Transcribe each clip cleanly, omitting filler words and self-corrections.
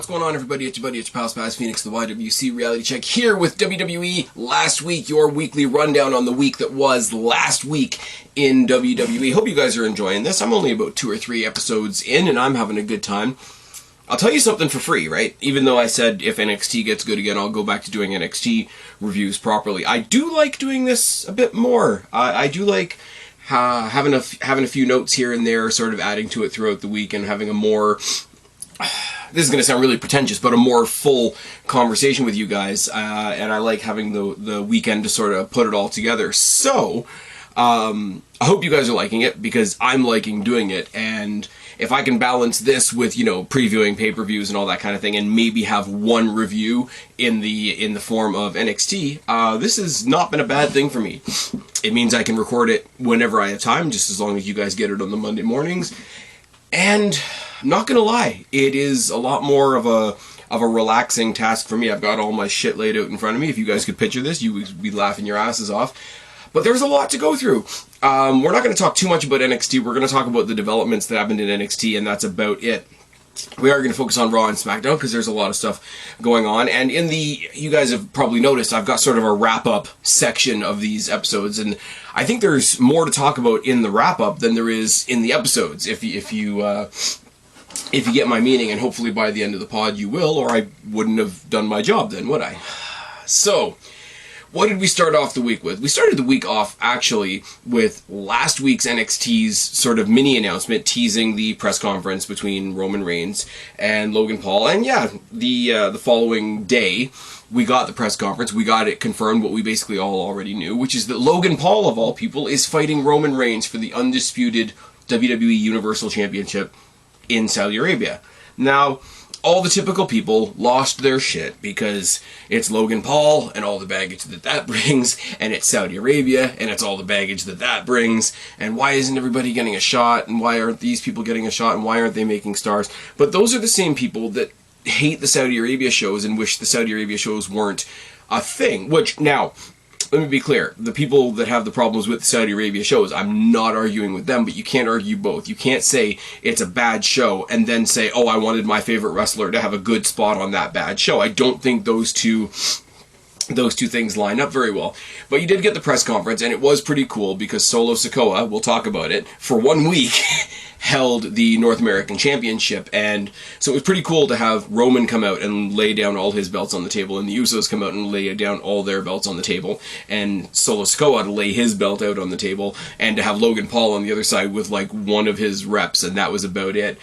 What's going on, everybody? It's your buddy, it's your pal Spaz, Phoenix, the YWC Reality Check, here with WWE Last Week, your weekly rundown on the week that was last week in WWE. Hope you guys are enjoying this. I'm only about 2 or 3 episodes in, and I'm having a good time. I'll tell you something for free, right? Even though I said if NXT gets good again, I'll go back to doing NXT reviews properly. I do like doing this a bit more. I do like having a few notes here and there, sort of adding to it throughout the week, and having a more... This is going to sound really pretentious, but a more full conversation with you guys, and I like having the weekend to sort of put it all together. So, I hope you guys are liking it, because I'm liking doing it, and if I can balance this with, you know, previewing pay-per-views and all that kind of thing, and maybe have one review in the form of NXT, this has not been a bad thing for me. It means I can record it whenever I have time, just as long as you guys get it on the Monday mornings, and... I'm not gonna lie, it is a lot more of a relaxing task for me. I've got all my shit laid out in front of me. If you guys could picture this, you would be laughing your asses off. But there's a lot to go through. We're not going to talk too much about NXT. We're going to talk about the developments that happened in NXT, and that's about it. We are going to focus on Raw and SmackDown, because there's a lot of stuff going on. And in you guys have probably noticed, I've got sort of a wrap-up section of these episodes, and I think there's more to talk about in the wrap-up than there is in the episodes, if you get my meaning, and hopefully by the end of the pod you will, or I wouldn't have done my job then, would I? So, what did we start off the week with? We started the week off, actually, with last week's NXT's sort of mini-announcement teasing the press conference between Roman Reigns and Logan Paul, and yeah, the following day, we got the press conference, we got it confirmed, what we basically all already knew, which is that Logan Paul, of all people, is fighting Roman Reigns for the undisputed WWE Universal Championship in Saudi Arabia. Now, all the typical people lost their shit because it's Logan Paul and all the baggage that brings, and it's Saudi Arabia and it's all the baggage that brings, and why isn't everybody getting a shot, and why aren't these people getting a shot, and why aren't they making stars? But those are the same people that hate the Saudi Arabia shows and wish the Saudi Arabia shows weren't a thing, which, now, let me be clear, the people that have the problems with the Saudi Arabia shows, I'm not arguing with them, but you can't argue both. You can't say it's a bad show and then say, oh, I wanted my favorite wrestler to have a good spot on that bad show. I don't think those two things line up very well. But you did get the press conference, and it was pretty cool, because Solo Sikoa, we'll talk about it, for 1 week held the North American Championship, and so it was pretty cool to have Roman come out and lay down all his belts on the table, and the Usos come out and lay down all their belts on the table, and Solo Sikoa to lay his belt out on the table, and to have Logan Paul on the other side with like one of his reps, and that was about it.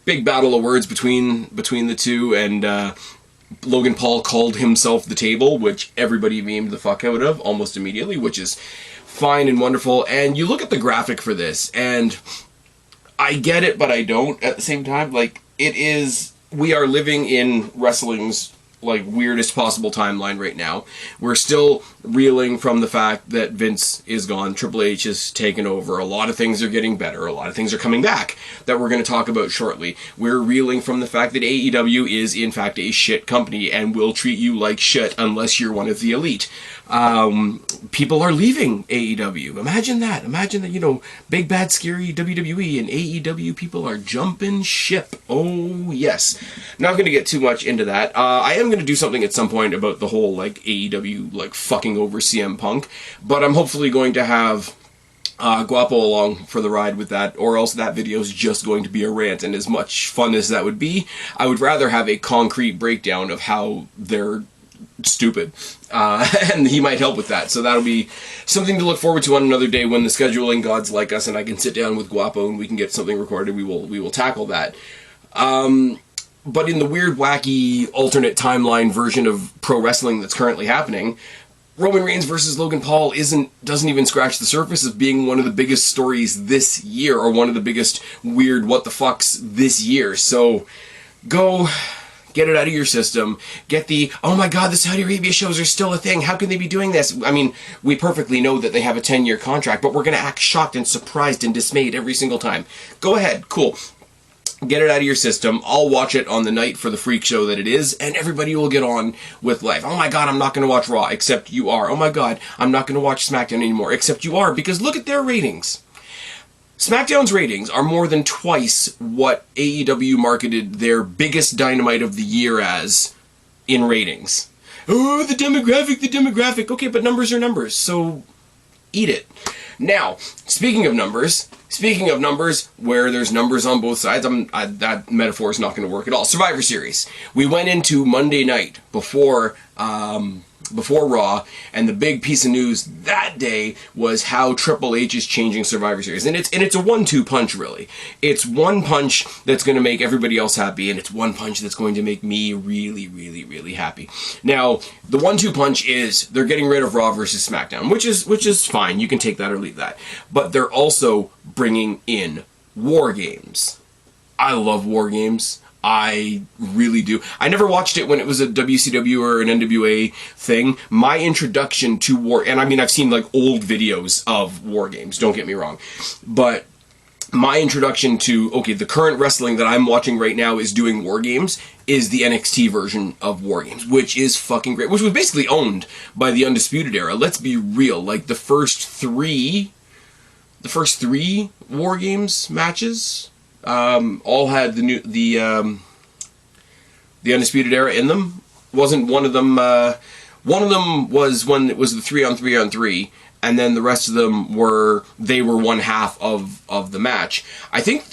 Big battle of words between the two, and Logan Paul called himself the table, which everybody memed the fuck out of almost immediately, which is fine and wonderful. And you look at the graphic for this, and I get it, but I don't at the same time. Like, we are living in wrestling's like weirdest possible timeline right now. We're still reeling from the fact that Vince is gone, Triple H is taken over, a lot of things are getting better, a lot of things are coming back that we're going to talk about shortly. We're reeling from the fact that AEW is in fact a shit company and will treat you like shit unless you're one of the elite. People are leaving AEW. Imagine that, you know, big bad scary WWE and AEW people are jumping ship. Oh yes. Not going to get too much into that. I am going to do something at some point about the whole like AEW like fucking over CM Punk, but I'm hopefully going to have Guapo along for the ride with that, or else that video is just going to be a rant, and as much fun as that would be, I would rather have a concrete breakdown of how they're stupid, and he might help with that, so that'll be something to look forward to on another day when the scheduling gods like us and I can sit down with Guapo and we can get something recorded. We will tackle that. But in the weird, wacky, alternate timeline version of pro wrestling that's currently happening, Roman Reigns versus Logan Paul doesn't even scratch the surface of being one of the biggest stories this year, or one of the biggest weird what the fucks this year. So go get it out of your system. Get oh my god, the Saudi Arabia shows are still a thing. How can they be doing this? I mean, we perfectly know that they have a 10-year contract, but we're going to act shocked and surprised and dismayed every single time. Go ahead, cool. Get it out of your system. I'll watch it on the night for the freak show that it is, and everybody will get on with life. Oh my god, I'm not going to watch Raw, except you are. Oh my god, I'm not going to watch SmackDown anymore, except you are, because look at their ratings. SmackDown's ratings are more than twice what AEW marketed their biggest Dynamite of the year as in ratings. Oh, the demographic, the demographic. Okay, but numbers are numbers, so eat it. Now, speaking of numbers, where there's numbers on both sides, that metaphor is not going to work at all. Survivor Series. We went into Monday night before Raw, and the big piece of news that day was how Triple H is changing Survivor Series. And it's a 1-2 punch, really. It's one punch that's going to make everybody else happy, and it's one punch that's going to make me really, really, really happy. Now, the 1-2 punch is they're getting rid of Raw versus SmackDown, which is fine. You can take that or leave that. But they're also bringing in War Games. I love War Games. I really do. I never watched it when it was a WCW or an NWA thing. My introduction to War, and I mean, I've seen like old videos of War Games, don't get me wrong. But my introduction to, okay, the current wrestling that I'm watching right now is doing War Games, is the NXT version of War Games, which is fucking great. Which was basically owned by the Undisputed Era. Let's be real. Like, the first three War Games matches all had the Undisputed Era in them. Wasn't one of them? One of them was when it was the 3-on-3-on-3, and then the rest of them were one half of the match. I think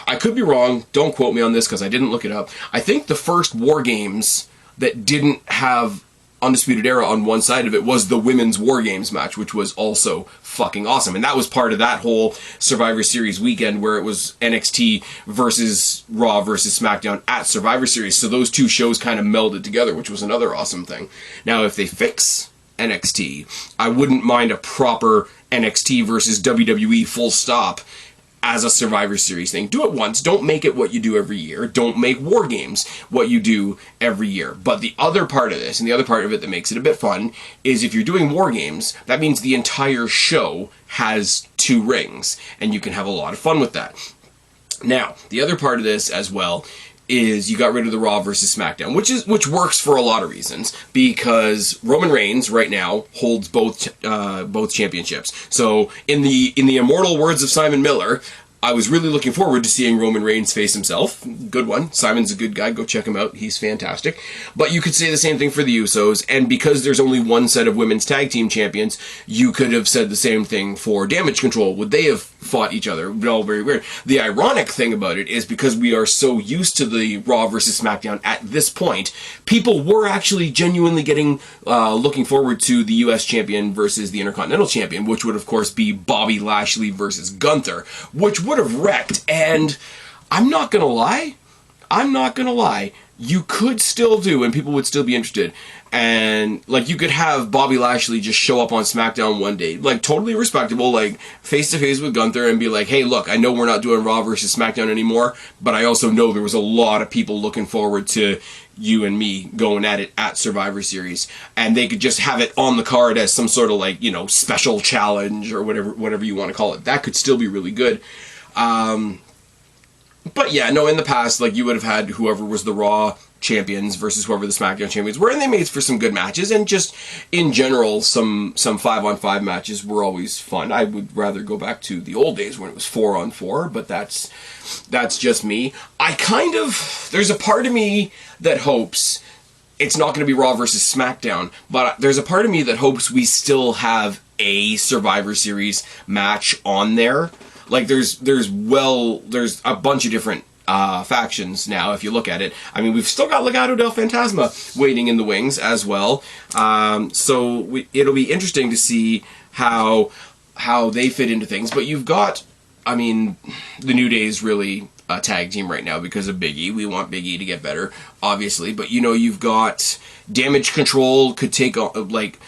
I could be wrong. Don't quote me on this because I didn't look it up. I think the first War Games that didn't have Undisputed Era on one side of it was the Women's War Games match, which was also fucking awesome. And that was part of that whole Survivor Series weekend where it was NXT versus Raw versus SmackDown at Survivor Series. So those two shows kind of melded together, which was another awesome thing. Now, if they fix NXT, I wouldn't mind a proper NXT versus WWE full stop as a Survivor Series thing. Do it once. Don't make it what you do every year. Don't make War Games what you do every year. But the other part of this, and the other part of it that makes it a bit fun, is if you're doing War Games, that means the entire show has 2 rings, and you can have a lot of fun with that. Now, the other part of this as well is you got rid of the Raw versus SmackDown, which works for a lot of reasons, because Roman Reigns right now holds both championships. So in the immortal words of Simon Miller, I was really looking forward to seeing Roman Reigns face himself. Good one. Simon's a good guy. Go check him out. He's fantastic. But you could say the same thing for the Usos, and because there's only one set of women's tag team champions, you could have said the same thing for Damage Control. Would they have fought each other? All very weird. The ironic thing about it is because we are so used to the Raw versus SmackDown at this point, people were actually genuinely looking forward to the US champion versus the Intercontinental champion, which would of course be Bobby Lashley versus Gunther, which would have wrecked. And I'm not gonna lie, you could still do, and people would still be interested. And, like, you could have Bobby Lashley just show up on SmackDown one day, like, totally respectable, like, face-to-face with Gunther, and be like, hey, look, I know we're not doing Raw versus SmackDown anymore, but I also know there was a lot of people looking forward to you and me going at it at Survivor Series. And they could just have it on the card as some sort of, like, you know, special challenge, or whatever you want to call it. That could still be really good. But yeah, no, in the past, like, you would have had whoever was the Raw champions versus whoever the SmackDown champions were, and they made for some good matches, and just, in general, some 5-on-5 matches were always fun. I would rather go back to the old days when it was 4-on-4, but that's just me. There's a part of me that hopes it's not going to be Raw versus SmackDown, but there's a part of me that hopes we still have a Survivor Series match on there. Like, there's a bunch of different factions now, if you look at it. I mean, we've still got Legado del Fantasma waiting in the wings as well. So it'll be interesting to see how they fit into things. But you've got, I mean, the New Day is really a tag team right now because of Big E. We want Big E to get better, obviously. But, you know, you've got Damage Control could take on, like,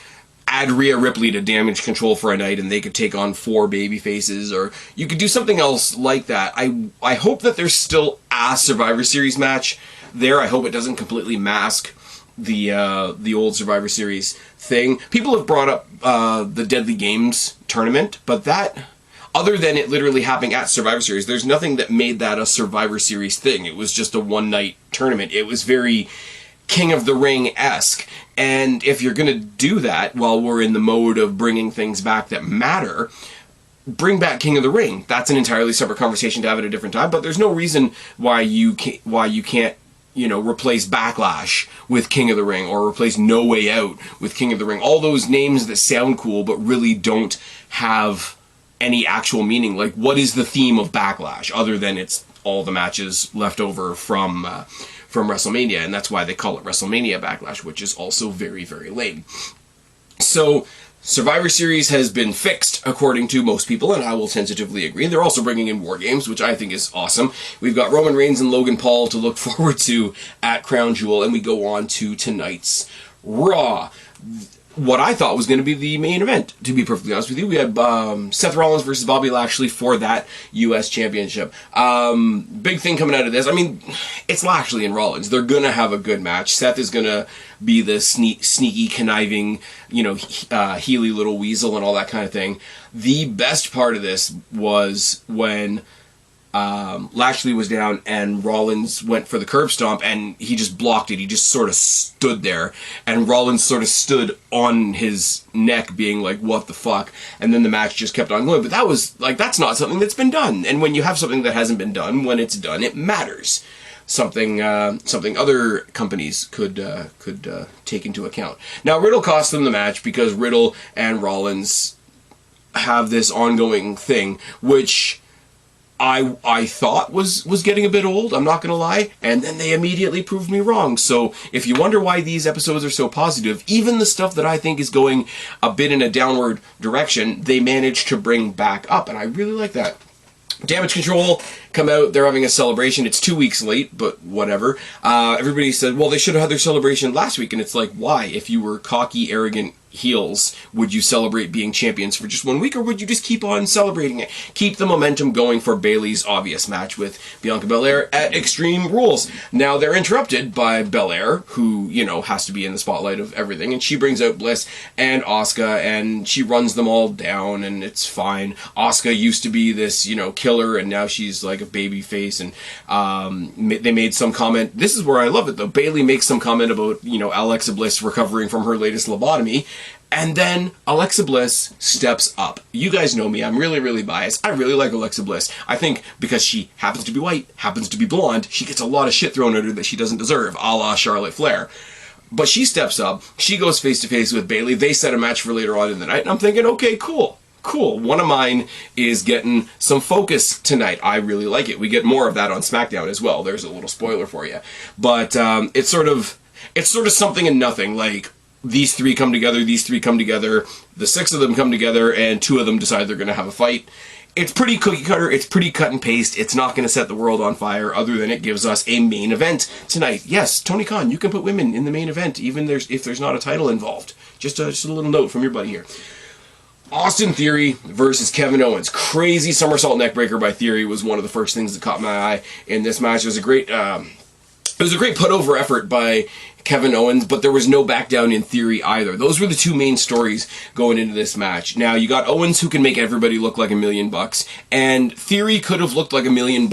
add Rhea Ripley to Damage Control for a night and they could take on 4 baby faces, or you could do something else like that. I hope that there's still a Survivor Series match there. I hope it doesn't completely mask the old Survivor Series thing. People have brought up the Deadly Games tournament, but that, other than it literally happening at Survivor Series, there's nothing that made that a Survivor Series thing. It was just a one-night tournament. It was very King of the Ring-esque. And if you're going to do that while we're in the mode of bringing things back that matter, bring back King of the Ring. That's an entirely separate conversation to have at a different time, but there's no reason why you can't, you know, replace Backlash with King of the Ring, or replace No Way Out with King of the Ring. All those names that sound cool but really don't have any actual meaning. Like, what is the theme of Backlash other than it's all the matches left over from WrestleMania, and that's why they call it WrestleMania Backlash, which is also very, very lame. So Survivor Series has been fixed, according to most people, and I will tentatively agree. They're also bringing in War Games, which I think is awesome. We've got Roman Reigns and Logan Paul to look forward to at Crown Jewel, and we go on to tonight's Raw. What I thought was going to be the main event, to be perfectly honest with you. We had Seth Rollins versus Bobby Lashley for that U.S. Championship. Big thing coming out of this. I mean, it's Lashley and Rollins. They're going to have a good match. Seth is going to be the sneaky, conniving, you know, Healy little weasel and all that kind of thing. The best part of this was when Lashley was down and Rollins went for the curb stomp and he just blocked it. He just sort of stood there and Rollins sort of stood on his neck being like, what the fuck? And then the match just kept on going. But that was like, that's not something that's been done. And when you have something that hasn't been done, when it's done, it matters. Something other companies could take into account. Now, Riddle cost them the match because Riddle and Rollins have this ongoing thing, which I thought was getting a bit old, I'm not going to lie, and then they immediately proved me wrong. So if you wonder why these episodes are so positive, even the stuff that I think is going a bit in a downward direction, they managed to bring back up, and I really like that. Damage Control come out, they're having a celebration. It's 2 weeks late, but whatever. Everybody said, well, they should have had their celebration last week, and it's like, why? If you were cocky, arrogant heels, would you celebrate being champions for just 1 week, or would you just keep on celebrating it? Keep the momentum going for Bayley's obvious match with Bianca Belair at Extreme Rules. Now they're interrupted by Belair, who, you know, has to be in the spotlight of everything, and she brings out Bliss and Asuka, and she runs them all down, and it's fine. Asuka used to be this, you know, killer, and now she's like a baby face, and they made some comment. This is where I love it, though. Bayley makes some comment about, you know, Alexa Bliss recovering from her latest lobotomy, and then Alexa Bliss steps up. You guys know me, I'm really, really biased. I really like Alexa Bliss. I think because she happens to be white, happens to be blonde, she gets a lot of shit thrown at her that she doesn't deserve, a la Charlotte Flair. But she steps up, she goes face-to-face with Bayley, they set a match for later on in the night, and I'm thinking, okay, cool. One of mine is getting some focus tonight. I really like it. We get more of that on SmackDown as well. There's a little spoiler for you. But it's sort of something and nothing. Like, these three come together, the 6 of them come together, and 2 of them decide they're going to have a fight. It's pretty cookie cutter, it's pretty cut and paste, it's not going to set the world on fire, other than it gives us a main event tonight. Yes, Tony Khan, you can put women in the main event, even if there's not a title involved. Just a little note from your buddy here. Austin Theory versus Kevin Owens. Crazy somersault neckbreaker by Theory was one of the first things that caught my eye in this match. It was a great put-over effort by Kevin Owens, but there was no back down in Theory either. Those were the 2 main stories going into this match. Now, you got Owens, who can make everybody look like $1 million, and Theory could have looked like $1 million,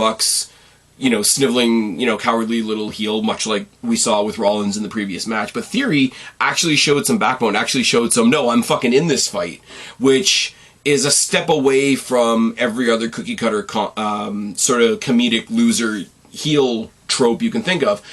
you know, sniveling, you know, cowardly little heel, much like we saw with Rollins in the previous match. But Theory actually showed some backbone, actually showed some, no, I'm fucking in this fight, which is a step away from every other cookie-cutter sort of comedic loser heel trope you can think of.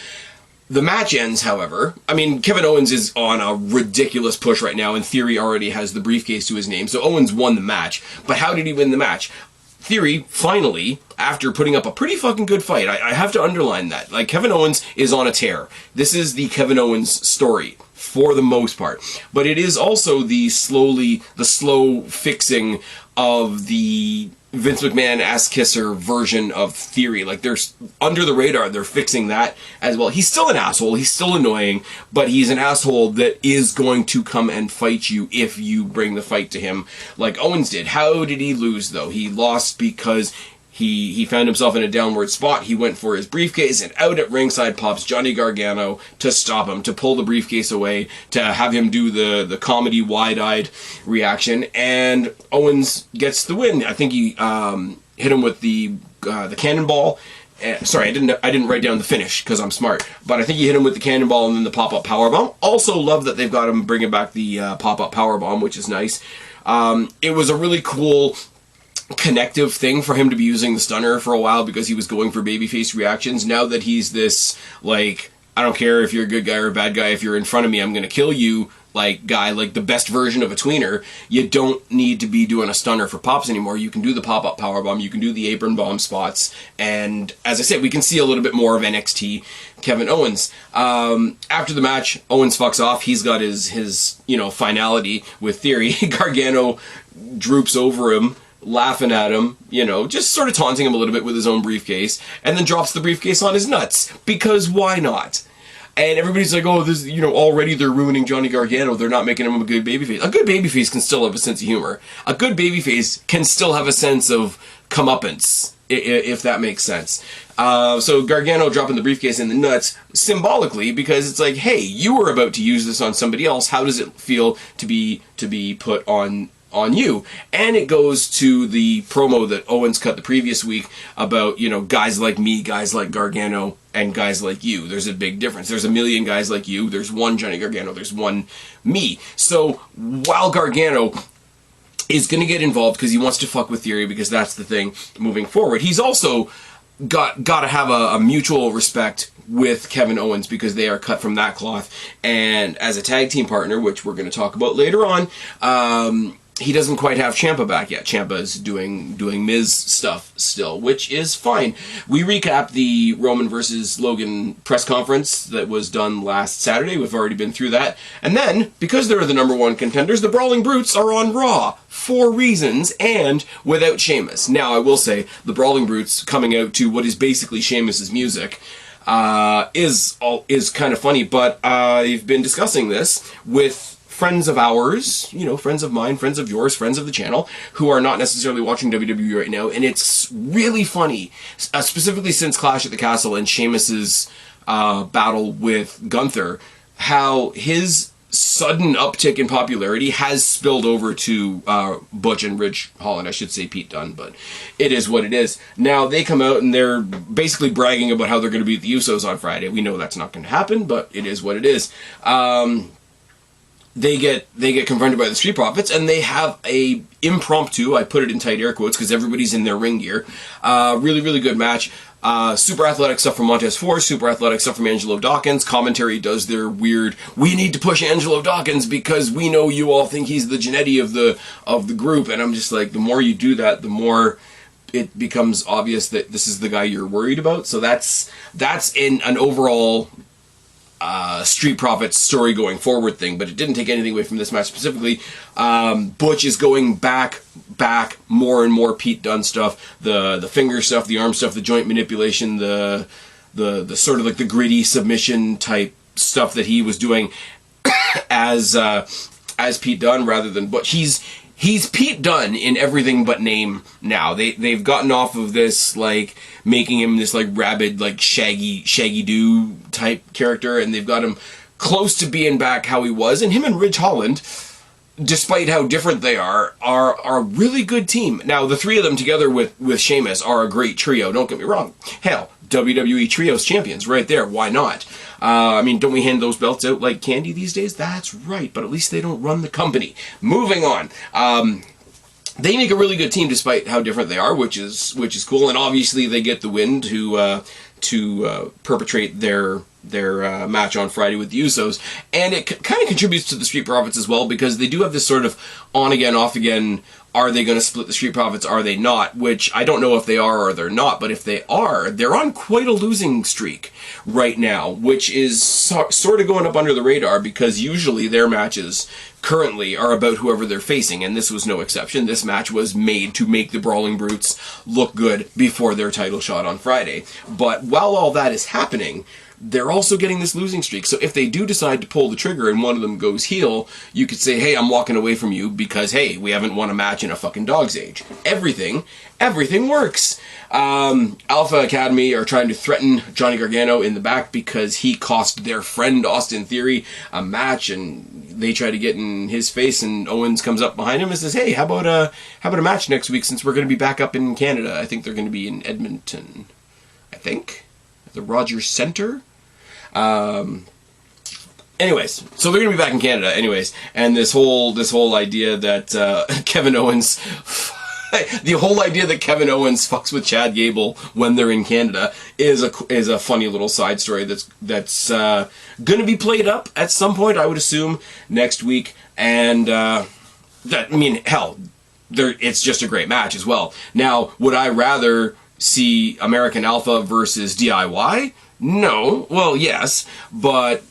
The match ends, however. I mean, Kevin Owens is on a ridiculous push right now, and Theory already has the briefcase to his name, so Owens won the match. But how did he win the match? Theory, finally, after putting up a pretty fucking good fight, I have to underline that. Like, Kevin Owens is on a tear. This is the Kevin Owens story, for the most part. But it is also the slow fixing of the Vince McMahon ass-kisser version of Theory. Like, there's under the radar, they're fixing that as well. He's still an asshole, he's still annoying, but he's an asshole that is going to come and fight you if you bring the fight to him like Owens did. How did he lose, though? He lost because he found himself in a downward spot. He went for his briefcase, and out at ringside pops Johnny Gargano to stop him, to pull the briefcase away, to have him do the comedy wide-eyed reaction, and Owens gets the win. I think he hit him with the cannonball. Sorry, I didn't write down the finish because I'm smart, but I think he hit him with the cannonball and then the pop-up powerbomb. Also love that they've got him bringing back the pop-up powerbomb, which is nice. It was a really cool connective thing for him to be using the stunner for a while because he was going for babyface reactions. Now that he's this, like, I don't care if you're a good guy or a bad guy, if you're in front of me, I'm going to kill you, like, guy, like the best version of a tweener, you don't need to be doing a stunner for pops anymore. You can do the pop-up powerbomb, you can do the apron bomb spots, and as I said, we can see a little bit more of NXT Kevin Owens. After the match, Owens fucks off. He's got his finality with Theory. Gargano droops over him, laughing at him, just sort of taunting him a little bit with his own briefcase, and then drops the briefcase on his nuts, because why not? And everybody's like, oh, this, already they're ruining Johnny Gargano. They're not making him a good babyface. A good babyface can still have a sense of humor. A good babyface can still have a sense of comeuppance, if that makes sense. So Gargano dropping the briefcase in the nuts, symbolically, because it's like, hey, you were about to use this on somebody else. How does it feel to be put on you? And it goes to the promo that Owens cut the previous week about, guys like me, guys like Gargano, and guys like you. There's a big difference. There's a million guys like you. There's one Johnny Gargano. There's one me. So while Gargano is going to get involved because he wants to fuck with Theory, because that's the thing moving forward, he's also got to have a mutual respect with Kevin Owens, because they are cut from that cloth. And as a tag team partner, which we're going to talk about later on, he doesn't quite have Ciampa back yet. Ciampa's doing Miz stuff still, which is fine. We recap the Roman versus Logan press conference that was done last Saturday. We've already been through that. And then, because they're the #1 contenders, the Brawling Brutes are on Raw for reasons, and without Sheamus. Now, I will say, the Brawling Brutes coming out to what is basically Sheamus's music is kind of funny, but I've been discussing this with friends of ours, friends of mine, friends of yours, friends of the channel, who are not necessarily watching WWE right now, and it's really funny, specifically since Clash at the Castle and Sheamus's battle with Gunther, how his sudden uptick in popularity has spilled over to Butch and Ridge Holland. I should say Pete Dunne, but it is what it is. Now, they come out and they're basically bragging about how they're going to beat the Usos on Friday. We know that's not going to happen, but it is what it is. They get confronted by the Street Profits, and they have a impromptu, I put it in tight air quotes because everybody's in their ring gear, really, really good match. Super athletic stuff from Montez Ford, super athletic stuff from Angelo Dawkins. Commentary does their weird, we need to push Angelo Dawkins because we know you all think he's the Jannetty of the group, and I'm just like, the more you do that, the more it becomes obvious that this is the guy you're worried about. So that's in an overall Street Profits story going forward thing, but it didn't take anything away from this match specifically. Butch is going back more and more Pete Dunne stuff, the finger stuff, the arm stuff, the joint manipulation, the sort of like the gritty submission type stuff that he was doing as Pete Dunne rather than Butch. He's Pete Dunne in everything but name now. They've gotten off of this, like, making him this, like, rabid, like, Shaggy Doo type character, and they've got him close to being back how he was. And him and Ridge Holland, despite how different they are a really good team. Now, the three of them together with Sheamus are a great trio, don't get me wrong. Hell, WWE Trios champions right there, why not? Don't we hand those belts out like candy these days? That's right, but at least they don't run the company. Moving on. They make a really good team despite how different they are, which is cool, and obviously they get the win to perpetrate their match on Friday with the Usos, and it kind of contributes to the Street Profits as well, because they do have this sort of on-again, off-again, are they going to split the Street Profits, are they not, which I don't know if they are or they're not, but if they are, they're on quite a losing streak right now, which is sort of going up under the radar, because usually their matches currently are about whoever they're facing, and this was no exception. This match was made to make the Brawling Brutes look good before their title shot on Friday. But while all that is happening, they're also getting this losing streak. So if they do decide to pull the trigger and one of them goes heel, you could say, hey, I'm walking away from you because, hey, we haven't won a match in a fucking dog's age. Everything works. Alpha Academy are trying to threaten Johnny Gargano in the back because he cost their friend Austin Theory a match, and they try to get in his face, and Owens comes up behind him and says, hey, how about a match next week, since we're going to be back up in Canada? I think they're going to be in Edmonton. I think. The Rogers Center. Anyways, so they're gonna be back in Canada anyways, and this whole idea that Kevin Owens the whole idea that Kevin Owens fucks with Chad Gable when they're in Canada is a funny little side story that's going to be played up at some point, I would assume, next week. And hell, it's just a great match as well. Now, would I rather see American Alpha versus DIY? No. Well, yes, but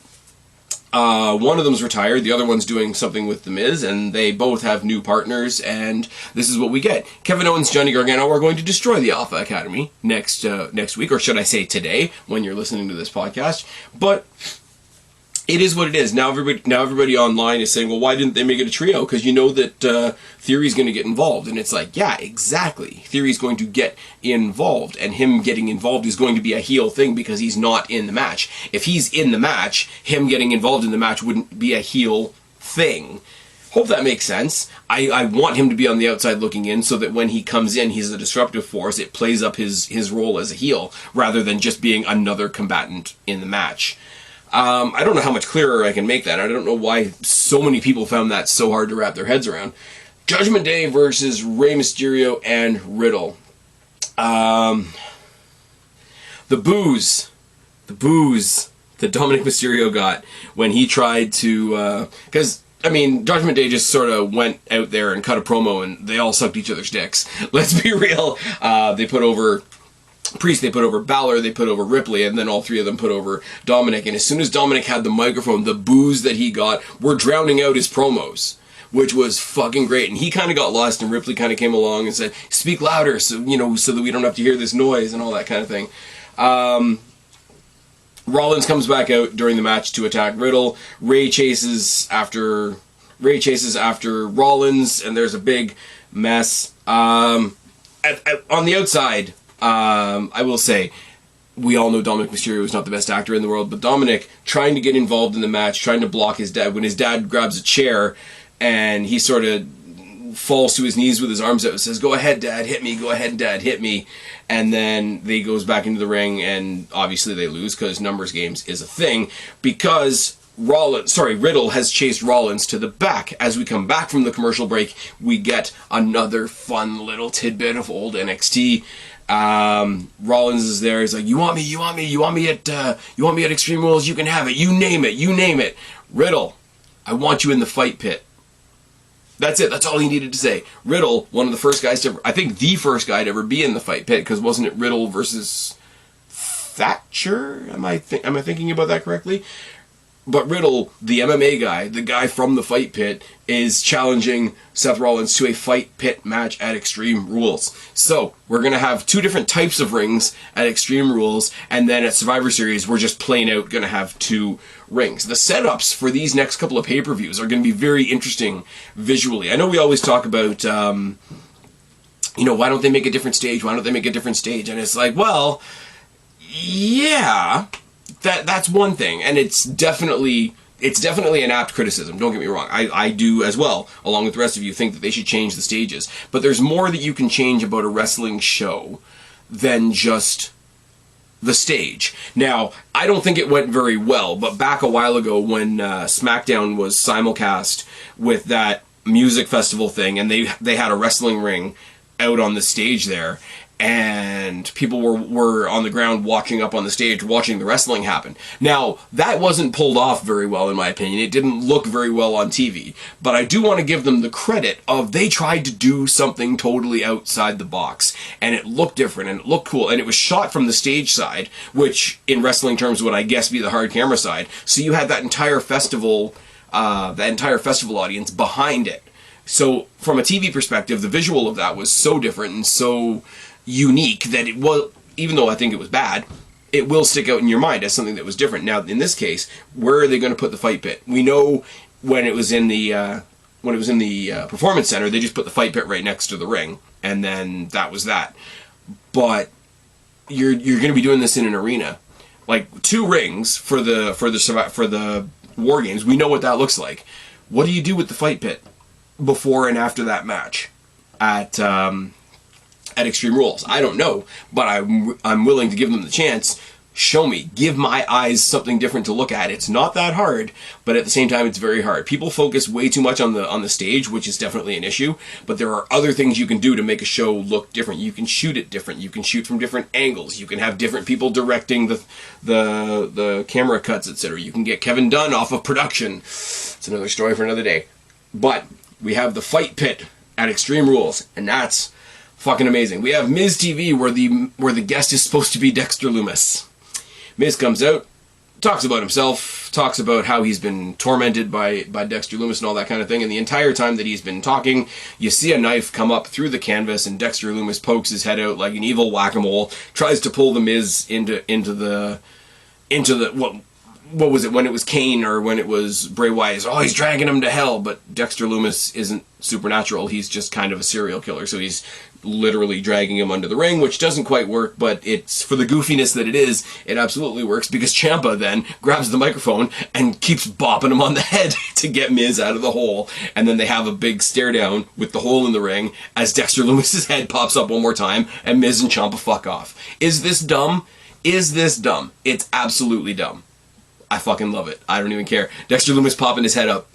one of them's retired, the other one's doing something with The Miz, and they both have new partners, and this is what we get. Kevin Owens, Johnny Gargano are going to destroy the Alpha Academy next week, or should I say today, when you're listening to this podcast. But it is what it is. Now everybody online is saying, well, why didn't they make it a trio? Because you know that Theory's going to get involved. And it's like, yeah, exactly. Theory's going to get involved. And him getting involved is going to be a heel thing because he's not in the match. If he's in the match, him getting involved in the match wouldn't be a heel thing. Hope that makes sense. I want him to be on the outside looking in so that when he comes in, he's a disruptive force. It plays up his role as a heel rather than just being another combatant in the match. I don't know how much clearer I can make that. I don't know why so many people found that so hard to wrap their heads around. Judgment Day versus Rey Mysterio and Riddle. The booze that Dominic Mysterio got when he tried to... Because, Judgment Day just sort of went out there and cut a promo and they all sucked each other's dicks. Let's be real. They put over Priest, they put over Balor, they put over Ripley, and then all three of them put over Dominic. And as soon as Dominic had the microphone, the boos that he got were drowning out his promos, which was fucking great. And he kind of got lost, and Ripley kind of came along and said, speak louder, so that we don't have to hear this noise and all that kind of thing. Rollins comes back out during the match to attack Riddle. Ray chases after Rollins, and there's a big mess. On the outside, I will say, we all know Dominic Mysterio is not the best actor in the world, but Dominic trying to get involved in the match, trying to block his dad, when his dad grabs a chair and he sort of falls to his knees with his arms out and says, go ahead, Dad, hit me, go ahead, Dad, hit me. And then he goes back into the ring, and obviously they lose because numbers games is a thing, because Riddle has chased Rollins to the back. As we come back from the commercial break, we get another fun little tidbit of old NXT. Rollins is there. He's like, you want me at Extreme Rules? You can have it. You name it. Riddle, I want you in the fight pit. That's it. That's all he needed to say. Riddle, one of the first guys to ever, I think the first guy to ever be in the fight pit, because wasn't it Riddle versus Thatcher? Am I thinking about that correctly? But Riddle, the MMA guy, the guy from the fight pit, is challenging Seth Rollins to a fight pit match at Extreme Rules. So, we're going to have two different types of rings at Extreme Rules, and then at Survivor Series, we're just plain out going to have two rings. The setups for these next couple of pay-per-views are going to be very interesting visually. I know we always talk about, why don't they make a different stage? And it's like, well, yeah... That's one thing, and it's definitely an apt criticism, don't get me wrong. I do as well, along with the rest of you, think that they should change the stages. But there's more that you can change about a wrestling show than just the stage. Now, I don't think it went very well, but back a while ago when SmackDown was simulcast with that music festival thing, and they had a wrestling ring out on the stage there, and people were on the ground walking up on the stage watching the wrestling happen. Now, that wasn't pulled off very well, in my opinion. It didn't look very well on TV. But I do want to give them the credit of they tried to do something totally outside the box. And it looked different, and it looked cool. And it was shot from the stage side, which in wrestling terms would, I guess, be the hard camera side. So you had that entire festival audience behind it. So from a TV perspective, the visual of that was so different and so unique that it was, even though I think it was bad, it will stick out in your mind as something that was different. Now, in this case, where are they going to put the fight pit? We know when it was in the Performance Center, they just put the fight pit right next to the ring, and then that was that. But you're going to be doing this in an arena, like 2 rings for the War Games. We know what that looks like. What do you do with the fight pit before and after that match at Extreme Rules? I don't know, but I'm willing to give them the chance Show me. Give my eyes something different to look at. It's not that hard, but at the same time, it's very hard. People focus way too much on the stage, which is definitely an issue, but there are other things you can do to make a show look different. You can shoot it different. You can shoot from different angles. You can have different people directing the camera cuts, etc. You can get Kevin Dunn off of production. It's another story for another day. But we have the fight pit at Extreme Rules, and that's fucking amazing. We have Miz TV, where the guest is supposed to be Dexter Lumis. Miz comes out, talks about himself, talks about how he's been tormented by Dexter Lumis and all that kind of thing, and the entire time that he's been talking, you see a knife come up through the canvas, and Dexter Lumis pokes his head out like an evil whack-a-mole, tries to pull the Miz into the what was it, when it was Kane or when it was Bray Wyatt? Oh, he's dragging him to hell, but Dexter Lumis isn't supernatural, he's just kind of a serial killer, so he's literally dragging him under the ring, which doesn't quite work, but it's, for the goofiness that it is, it absolutely works, because Ciampa then grabs the microphone and keeps bopping him on the head to get Miz out of the hole, and then they have a big stare down with the hole in the ring as Dexter Lumis's head pops up one more time, and Miz and Ciampa fuck off. Is this dumb? Is this dumb? It's absolutely dumb. I fucking love it. I don't even care. Dexter Lumis popping his head up.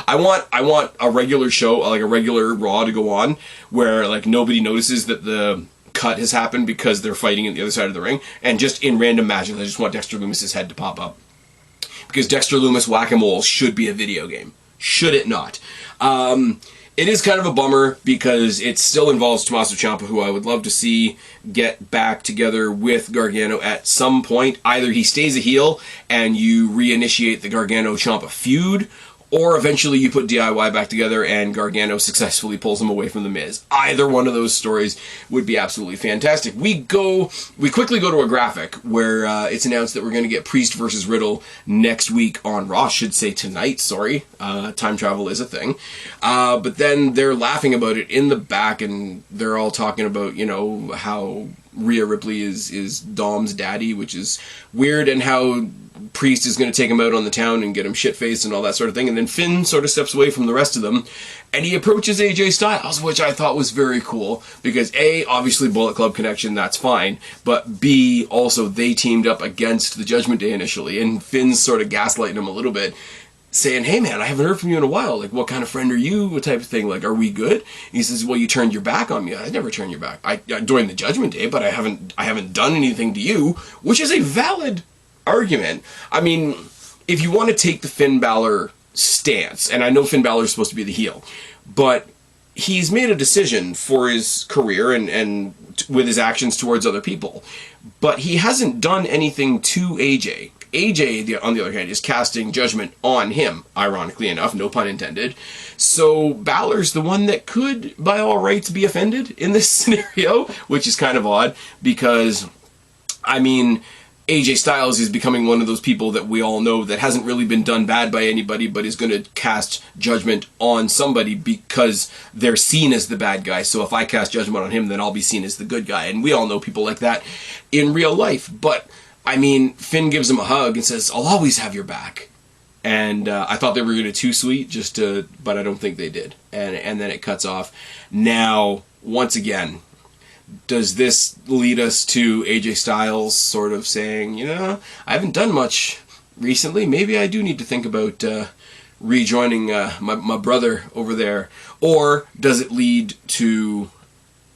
I want a regular show, like a regular Raw, to go on where like nobody notices that the cut has happened because they're fighting at the other side of the ring, and just in random matches, I just want Dexter Lumis's head to pop up, because Dexter Lumis Whack-A-Mole should be a video game, should it not? It is kind of a bummer because it still involves Tommaso Ciampa, who I would love to see get back together with Gargano at some point. Either he stays a heel and you reinitiate the Gargano-Ciampa feud, or eventually you put DIY back together and Gargano successfully pulls him away from The Miz. Either one of those stories would be absolutely fantastic. We quickly go to a graphic where it's announced that we're going to get Priest versus Riddle next week on Raw. Should say tonight, sorry. Time travel is a thing. But then they're laughing about it in the back, and they're all talking about, you know, how Rhea Ripley is Dom's daddy, which is weird, and how Priest is going to take him out on the town and get him shit-faced and all that sort of thing. And then Finn sort of steps away from the rest of them, and he approaches AJ Styles, which I thought was very cool, because A, obviously Bullet Club connection, that's fine, but B, also they teamed up against the Judgment Day initially, and Finn's sort of gaslighting him a little bit, saying, hey man, I haven't heard from you in a while, like, what kind of friend are you, what type of thing, like, are we good? And he says, well, you turned your back on me. I never turned your back. I during the Judgment Day, but I haven't done anything to you, which is a valid argument. I mean, if you want to take the Finn Balor stance, and I know Finn Balor is supposed to be the heel, but he's made a decision for his career and with his actions towards other people, but he hasn't done anything to AJ. AJ, on the other hand, is casting judgment on him, ironically enough, no pun intended. So Balor's the one that could, by all rights, be offended in this scenario, which is kind of odd, because, I mean, AJ Styles is becoming one of those people that we all know that hasn't really been done bad by anybody, but is going to cast judgment on somebody because they're seen as the bad guy. So if I cast judgment on him, then I'll be seen as the good guy. And we all know people like that in real life. But, I mean, Finn gives him a hug and says, I'll always have your back. And I thought they were going to too sweet, but I don't think they did. And then it cuts off. Now, once again, does this lead us to AJ Styles sort of saying, you know, I haven't done much recently. Maybe I do need to think about rejoining my brother over there. Or does it lead to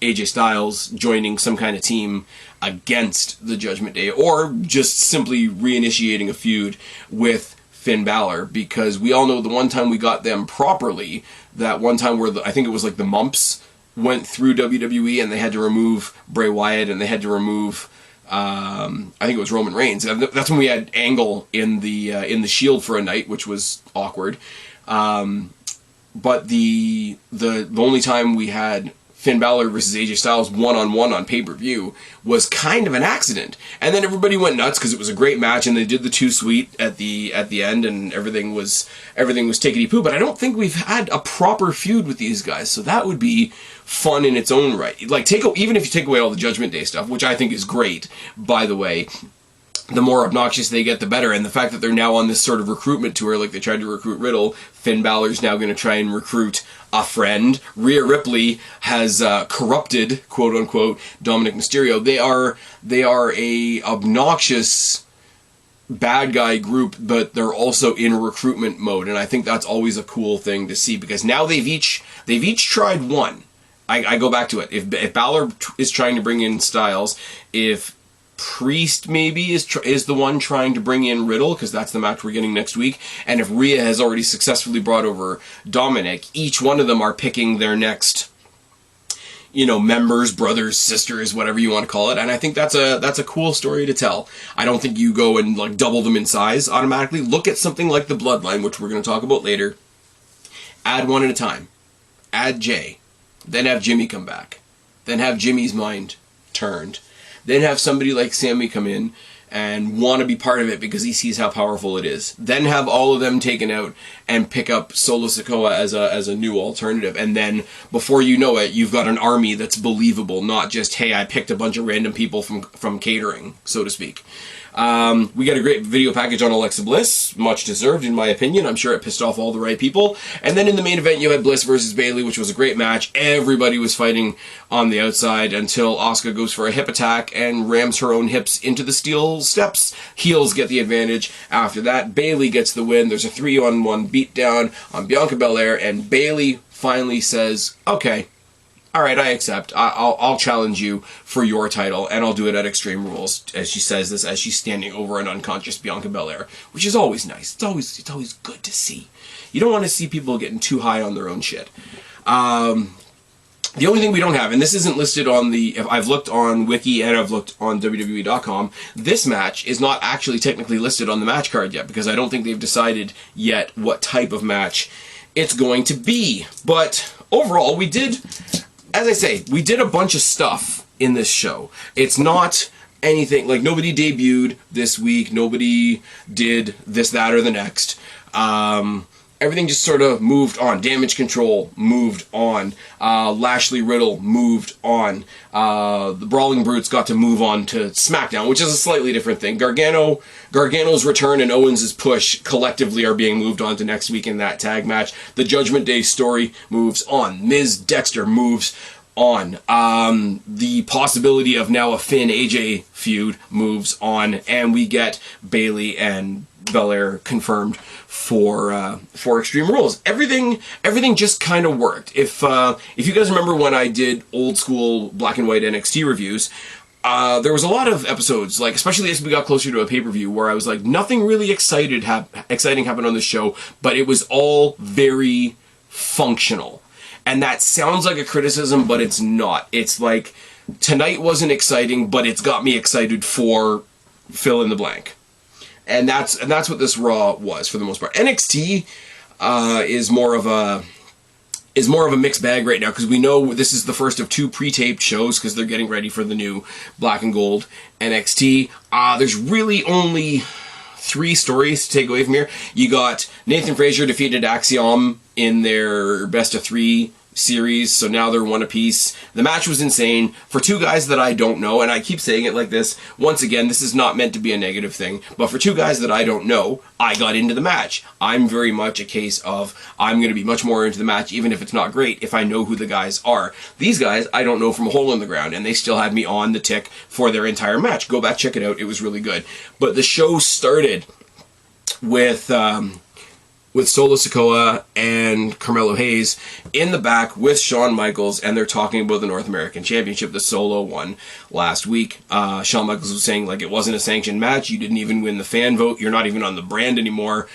AJ Styles joining some kind of team against the Judgment Day? Or just simply reinitiating a feud with Finn Balor? Because we all know the one time we got them properly, that one time where I think it was like the Mumps went through WWE and they had to remove Bray Wyatt and they had to remove I think it was Roman Reigns. That's when we had Angle in the Shield for a night, which was awkward. But the only time we had Finn Balor versus AJ Styles one-on-one on pay-per-view was kind of an accident. And then everybody went nuts because it was a great match and they did the too sweet at the end, and everything was tickety-poo. But I don't think we've had a proper feud with these guys, so that would be fun in its own right. Like, even if you take away all the Judgment Day stuff, which I think is great, by the way, the more obnoxious they get, the better. And the fact that they're now on this sort of recruitment tour, like they tried to recruit Riddle, Finn Balor's now going to try and recruit a friend. Rhea Ripley has corrupted, quote unquote, Dominic Mysterio. They are a obnoxious bad guy group, but they're also in recruitment mode, and I think that's always a cool thing to see, because now they've each tried one. I go back to it. If Balor is trying to bring in Styles, if Priest maybe is the one trying to bring in Riddle, because that's the match we're getting next week, and if Rhea has already successfully brought over Dominic, each one of them are picking their next, members, brothers, sisters, whatever you want to call it, and I think that's a cool story to tell. I don't think you go and like double them in size automatically. Look at something like the Bloodline, which we're going to talk about later. Add one at a time. Add Jay. Then have Jimmy come back. Then have Jimmy's mind turned. Then have somebody like Sammy come in and want to be part of it because he sees how powerful it is. Then have all of them taken out and pick up Solo Sikoa as a new alternative. And then, before you know it, you've got an army that's believable, not just, hey, I picked a bunch of random people from catering, so to speak. We got a great video package on Alexa Bliss, much deserved in my opinion. I'm sure it pissed off all the right people. And then in the main event you had Bliss versus Bayley, which was a great match. Everybody was fighting on the outside until Asuka goes for a hip attack and rams her own hips into the steel steps. Heels get the advantage. After that, Bayley gets the win. There's a 3-on-1 beatdown on Bianca Belair, and Bayley finally says, okay, all right, I accept. I'll challenge you for your title, and I'll do it at Extreme Rules. As she says this, as she's standing over an unconscious Bianca Belair, which is always nice. It's always good to see. You don't want to see people getting too high on their own shit. The only thing we don't have, and this isn't listed on I've looked on Wiki and I've looked on WWE.com, this match is not actually technically listed on the match card yet, because I don't think they've decided yet what type of match it's going to be. But overall, we did, as I say, we did a bunch of stuff in this show. It's not anything, like nobody debuted this week, nobody did this, that, or the next. Everything just sort of moved on. Damage Control moved on. Lashley Riddle moved on. The Brawling Brutes got to move on to SmackDown, which is a slightly different thing. Gargano's return and Owens' push collectively are being moved on to next week in that tag match. The Judgment Day story moves on. Miz Dexter moves on. The possibility of now a Finn AJ feud moves on, and we get Bayley and Belair confirmed for Extreme Rules. Everything just kind of worked. If you guys remember when I did old school black and white NXT reviews, there was a lot of episodes, like especially as we got closer to a pay-per-view, where I was like, nothing really exciting happened on this show, but it was all very functional. And that sounds like a criticism, but it's not. It's like, tonight wasn't exciting, but it's got me excited for fill in the blank. And that's what this Raw was for the most part. NXT is more of a mixed bag right now, because we know this is the first of 2 pre-taped shows because they're getting ready for the new Black and Gold NXT. There's really only 3 stories to take away from here. You got Nathan Frazier defeated Axiom in their best of 3 series, so now they're one apiece. The match was insane for 2 guys that I don't know, and I keep saying it like this. Once again, this is not meant to be a negative thing, but for 2 guys that I don't know, I got into the match. I'm very much a case of, I'm going to be much more into the match, even if it's not great, if I know who the guys are. These guys, I don't know from a hole in the ground, and they still had me on the tick for their entire match. Go back, check it out. It was really good. But the show started with Solo Sikoa and Carmelo Hayes in the back with Shawn Michaels, and they're talking about the North American Championship. The Solo won last week. Shawn Michaels was saying, like, it wasn't a sanctioned match. You didn't even win the fan vote. You're not even on the brand anymore.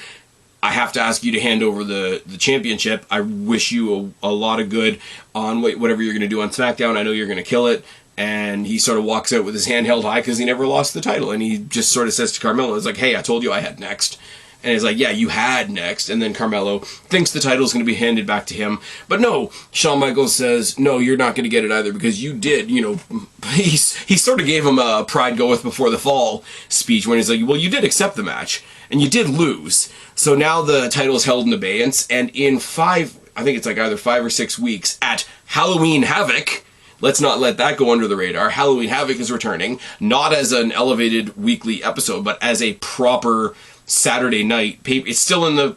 I have to ask you to hand over the championship. I wish you a lot of good on whatever you're going to do on SmackDown. I know you're going to kill it. And he sort of walks out with his hand held high because he never lost the title. And he just sort of says to Carmelo, it's like, hey, I told you I had next. And he's like, yeah, you had next. And then Carmelo thinks the title's going to be handed back to him. But no, Shawn Michaels says, no, you're not going to get it either, because you did, he sort of gave him a pride goeth before the fall speech when he's like, well, you did accept the match, and you did lose. So now the title's held in abeyance, and in 5, I think it's like either 5 or 6 weeks, at Halloween Havoc, let's not let that go under the radar. Halloween Havoc is returning, not as an elevated weekly episode, but as a proper Saturday night. It's still in the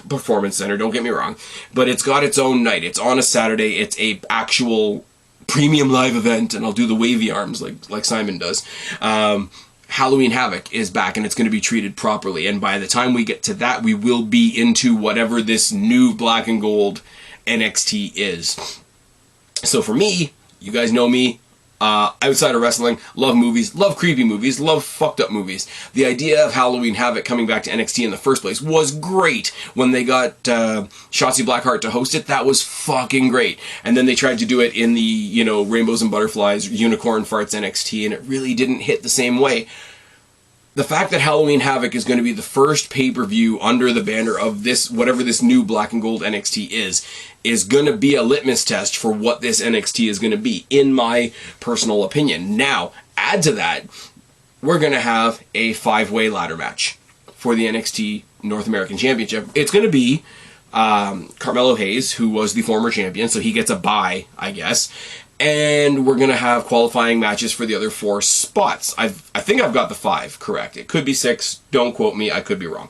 Performance Center, don't get me wrong, but it's got its own night. It's on a Saturday. It's a actual premium live event, and I'll do the wavy arms like Simon does. Halloween Havoc is back, and it's going to be treated properly. And by the time we get to that, we will be into whatever this new black and gold NXT is. So for me, you guys know me, outside of wrestling, love movies, love creepy movies, love fucked up movies. The idea of Halloween Havoc coming back to NXT in the first place was great. When they got Shotzi Blackheart to host it, that was fucking great. And then they tried to do it in the, you know, Rainbows and Butterflies, Unicorn Farts NXT, and it really didn't hit the same way. The fact that Halloween Havoc is going to be the first pay-per-view under the banner of this, whatever this new black and gold NXT is going to be a litmus test for what this NXT is going to be, in my personal opinion. Now, add to that, we're going to have a 5-way ladder match for the NXT North American Championship. It's going to be Carmelo Hayes, who was the former champion, so he gets a bye, I guess. And we're going to have qualifying matches for the other 4 spots. I think I've got the 5 correct. It could be 6. Don't quote me. I could be wrong.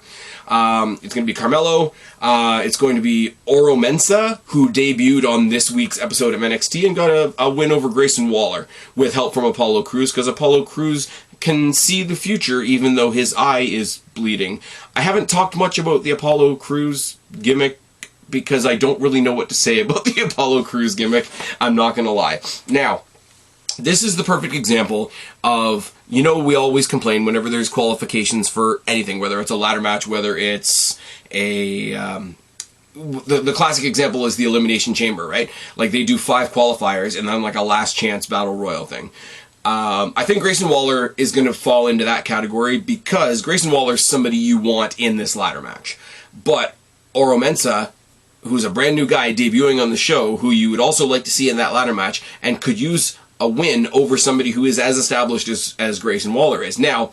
It's going to be Carmelo. It's going to be Oro Mensah, who debuted on this week's episode of NXT and got a win over Grayson Waller with help from Apollo Crews, because Apollo Crews can see the future even though his eye is bleeding. I haven't talked much about the Apollo Crews gimmick because I don't really know what to say about the Apollo Crews gimmick. I'm not going to lie. Now, this is the perfect example of, you know, we always complain whenever there's qualifications for anything, whether it's a ladder match, whether it's a... the classic example is the Elimination Chamber, right? Like, they do 5 qualifiers and then like a last chance battle royal thing. I think Grayson Waller is going to fall into that category because Grayson Waller is somebody you want in this ladder match. But Oro Mensah, who's a brand new guy debuting on the show, who you would also like to see in that ladder match, and could use a win over somebody who is as established as Grayson Waller is. Now,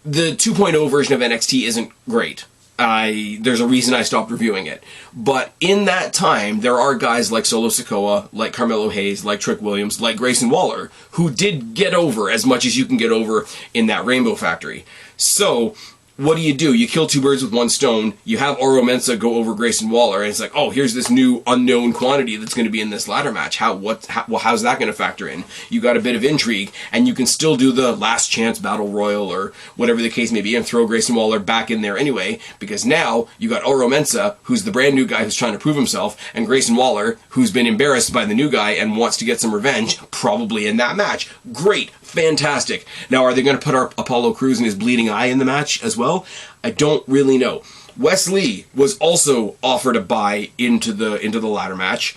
the 2.0 version of NXT isn't great. There's a reason I stopped reviewing it. But in that time, there are guys like Solo Sikoa, like Carmelo Hayes, like Trick Williams, like Grayson Waller, who did get over as much as you can get over in that Rainbow Factory. So, what do? You kill 2 birds with 1 stone. You have Oro Mensah go over Grayson Waller, and it's like, oh, here's this new unknown quantity that's going to be in this ladder match. How's that going to factor in? You got a bit of intrigue, and you can still do the last chance battle royal or whatever the case may be, and throw Grayson Waller back in there anyway, because now you got Oro Mensah, who's the brand new guy who's trying to prove himself, and Grayson Waller, who's been embarrassed by the new guy and wants to get some revenge, probably in that match. Great. Fantastic. Now, are they going to put our Apollo Crews and his bleeding eye in the match as well? I don't really know. Wes Lee was also offered a bye into the ladder match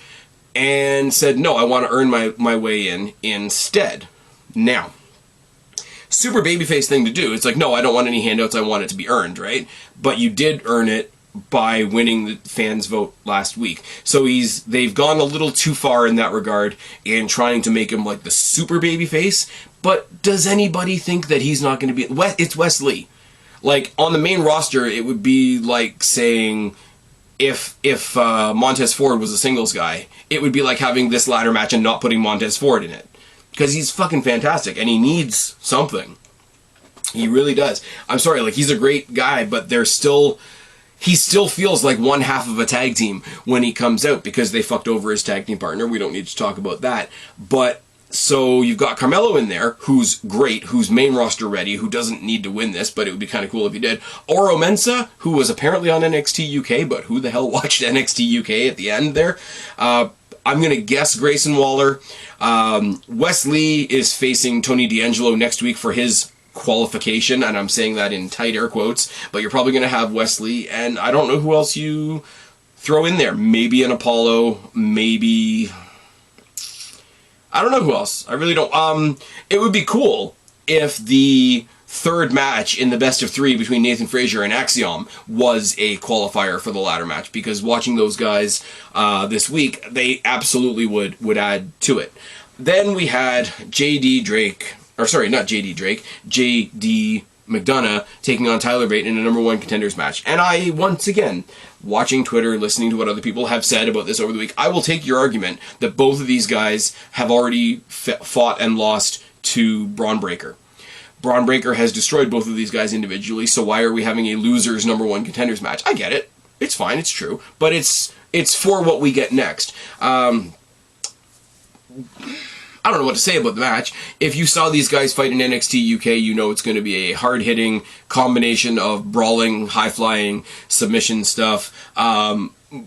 and said, no, I want to earn my way in instead. Now, super babyface thing to do. It's like, no, I don't want any handouts. I want it to be earned, right? But you did earn it by winning the fans' vote last week. So they've gone a little too far in that regard in trying to make him like the super babyface. But does anybody think that he's not going to be... It's Wes Lee. Like, on the main roster, it would be like saying if Montez Ford was a singles guy, it would be like having this ladder match and not putting Montez Ford in it. Because he's fucking fantastic, and he needs something. He really does. I'm sorry, like, he's a great guy, but he still feels like one half of a tag team when he comes out because they fucked over his tag team partner. We don't need to talk about that. But, so you've got Carmelo in there, who's great, who's main roster ready, who doesn't need to win this, but it would be kind of cool if he did. Oro Mensah, who was apparently on NXT UK, but who the hell watched NXT UK at the end there? I'm going to guess Grayson Waller. Wes Lee is facing Tony D'Angelo next week for his qualification, and I'm saying that in tight air quotes, but you're probably going to have Wes Lee, and I don't know who else you throw in there. Maybe an Apollo, maybe... I don't know who else. I really don't. It would be cool if the third match in the best of 3 between Nathan Frazier and Axiom was a qualifier for the ladder match, because watching those guys this week, they absolutely would add to it. Then we had JD Drake, or sorry, not JD Drake, JD McDonough taking on Tyler Bate in a number one contenders match. And I, once again, watching Twitter, listening to what other people have said about this over the week, I will take your argument that both of these guys have already fought and lost to Braun Breaker. Braun Breaker has destroyed both of these guys individually, so why are we having a losers number one contenders match? I get it. It's fine, it's true. But it's for what we get next. I don't know what to say about the match. If you saw these guys fight in NXT UK, you know it's going to be a hard-hitting combination of brawling, high-flying, submission stuff.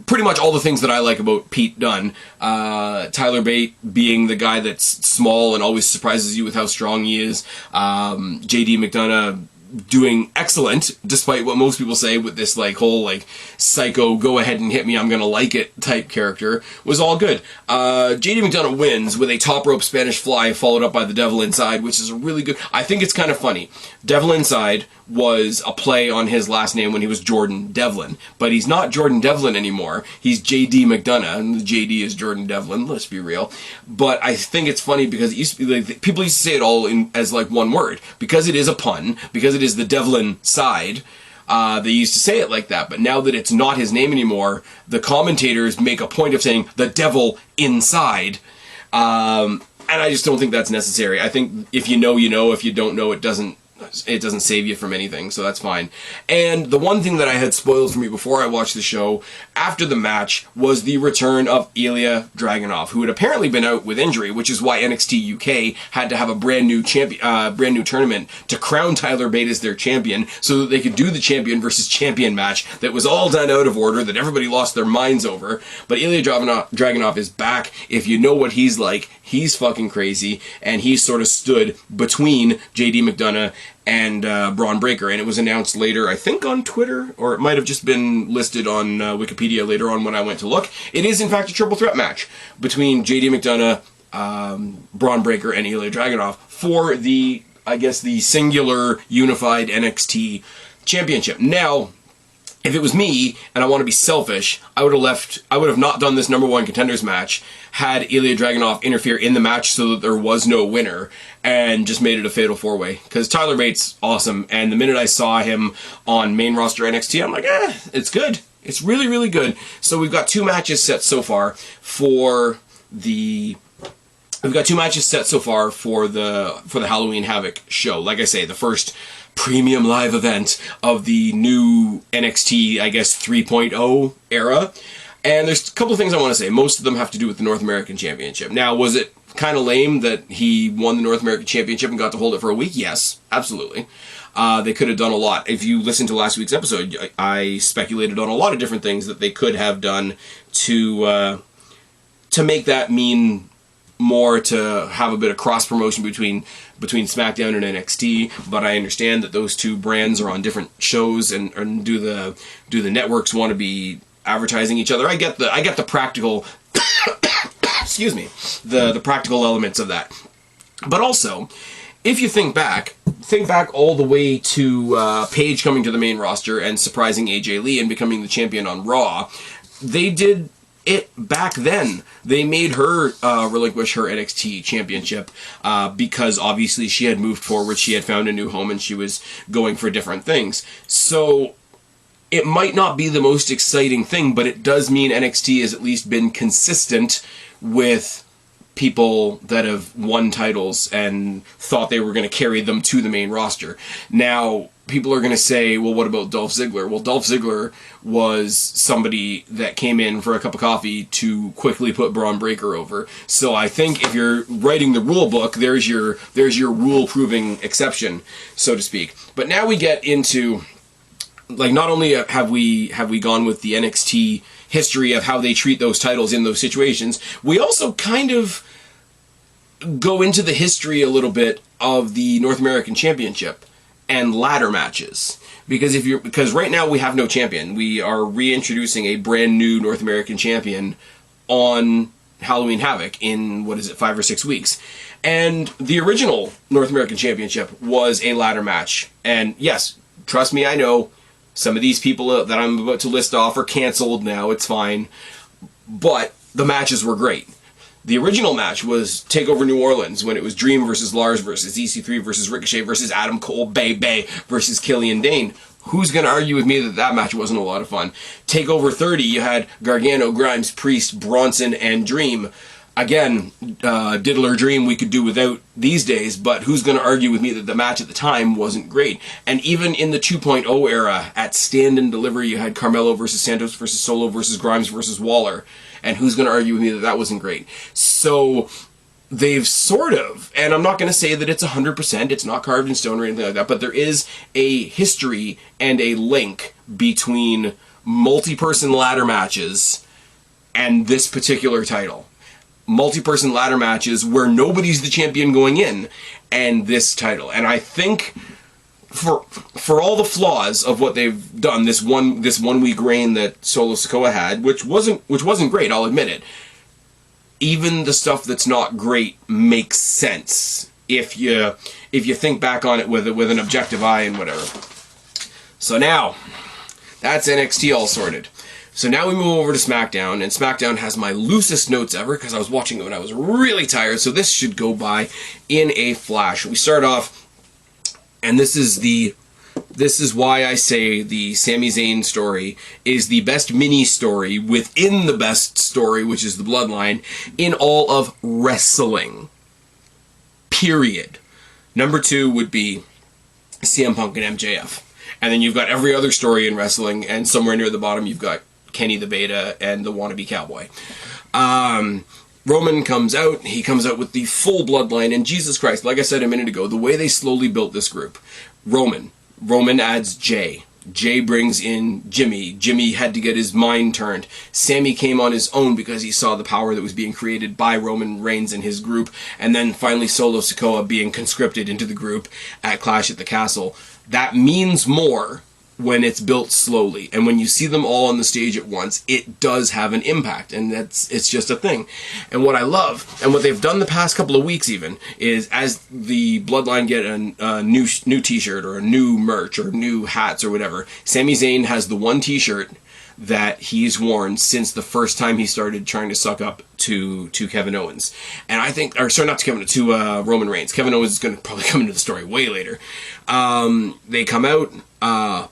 Pretty much all the things that I like about Pete Dunne. Tyler Bate being the guy that's small and always surprises you with how strong he is. JD McDonough doing excellent, despite what most people say with this whole psycho go ahead and hit me, I'm gonna like it type character, was all good. JD McDonough wins with a top rope Spanish fly followed up by the Devil Inside, which is a really good, I think it's kind of funny. Devil Inside was a play on his last name when he was Jordan Devlin, but he's not Jordan Devlin anymore. He's JD McDonough, and the JD is Jordan Devlin, let's be real. But I think it's funny because it used to be people used to say it all as one word, because it is a pun, because it is the Devlin side. They used to say it like that, but now that it's not his name anymore, the commentators make a point of saying the Devil Inside. And I just don't think that's necessary. I think if you know, you know. If you don't know, it doesn't save you from anything, so that's fine. And the one thing that I had spoiled for me before I watched the show, after the match, was the return of Ilya Dragunov, who had apparently been out with injury, which is why NXT UK had to have a brand new tournament to crown Tyler Bate as their champion, so that they could do the champion versus champion match that was all done out of order, that everybody lost their minds over. But Ilya Dragunov is back. If you know what he's like, he's fucking crazy, and he sort of stood between JD McDonough and Braun Breaker, and it was announced later, I think on Twitter, or it might have just been listed on Wikipedia later on when I went to look. It is in fact a triple threat match between JD McDonough, Braun Breaker, and Ilya Dragunov for the, I guess, the singular unified NXT championship. Now, if it was me, and I want to be selfish, I would have not done this number one contenders match had Ilya Dragunov interfere in the match so that there was no winner, and just made it a fatal four-way. Because Tyler Bate's awesome, and the minute I saw him on main roster NXT, I'm like, it's good. It's really, really good. So we've got two matches set so far for the Halloween Havoc show. Like I say, the first premium live event of the new NXT, I guess, 3.0 era. And there's a couple of things I want to say. Most of them have to do with the North American Championship. Now, was it kind of lame that he won the North American Championship and got to hold it for a week? Yes, absolutely. They could have done a lot. If you listen to last week's episode, I speculated on a lot of different things that they could have done to make that mean more, to have a bit of cross promotion between SmackDown and NXT, but I understand that those two brands are on different shows, and do the networks want to be advertising each other? I get the practical excuse me, the practical elements of that. But also, if you think back all the way to Paige coming to the main roster and surprising AJ Lee and becoming the champion on Raw, they did it back then. They made her relinquish her NXT championship because obviously she had moved forward, she had found a new home, and she was going for different things. So it might not be the most exciting thing, but it does mean NXT has at least been consistent with people that have won titles and thought they were going to carry them to the main roster. Now, people are going to say, well, what about Dolph Ziggler? Well, Dolph Ziggler was somebody that came in for a cup of coffee to quickly put Braun Breaker over. So I think if you're writing the rule book, there's your rule-proving exception, so to speak. But now we get into, not only have we gone with the NXT history of how they treat those titles in those situations, we also kind of go into the history a little bit of the North American Championship and ladder matches. Because right now we have no champion. We are reintroducing a brand new North American champion on Halloween Havoc in, 5 or 6 weeks. And the original North American Championship was a ladder match. And yes, trust me, I know some of these people that I'm about to list off are canceled now, it's fine. But the matches were great. The original match was TakeOver New Orleans, when it was Dream versus Lars versus EC3 versus Ricochet versus Adam Cole, Bay versus Killian Dane. Who's going to argue with me that that match wasn't a lot of fun? TakeOver 30, you had Gargano, Grimes, Priest, Bronson, and Dream. Again, Diddler Dream we could do without these days, but who's going to argue with me that the match at the time wasn't great? And even in the 2.0 era, at Stand and Deliver, you had Carmelo versus Santos versus Solo versus Grimes versus Waller. And who's going to argue with me that that wasn't great? So they've sort of, and I'm not going to say that it's 100%, it's not carved in stone or anything like that, but there is a history and a link between multi-person ladder matches and this particular title. Multi-person ladder matches where nobody's the champion going in, and this title. And I think for all the flaws of what they've done, this one week reign that Solo Sikoa had, which wasn't great, I'll admit it. Even the stuff that's not great makes sense if you think back on it with an objective eye and whatever. So now that's NXT all sorted. So now we move over to SmackDown, and SmackDown has my loosest notes ever because I was watching it when I was really tired, so this should go by in a flash. We start off, and this is why I say the Sami Zayn story is the best mini story within the best story, which is the Bloodline, in all of wrestling. Period. Number 2 would be CM Punk and MJF. And then you've got every other story in wrestling, and somewhere near the bottom you've got Kenny the Beta and the wannabe cowboy. Roman comes out, he comes out with the full Bloodline, and Jesus Christ, like I said a minute ago, the way they slowly built this group. Roman adds Jay. Jay brings in Jimmy. Jimmy had to get his mind turned. Sammy came on his own because he saw the power that was being created by Roman Reigns and his group. And then finally Solo Sikoa being conscripted into the group at Clash at the Castle. That means more when it's built slowly. And when you see them all on the stage at once, it does have an impact. And it's just a thing. And what I love, and what they've done the past couple of weeks even, is as the Bloodline get a new t-shirt or a new merch or new hats or whatever, Sami Zayn has the one t-shirt that he's worn since the first time he started trying to suck up to Kevin Owens. And I think, or sorry, not to Kevin, to Roman Reigns. Kevin Owens is going to probably come into the story way later. They come out,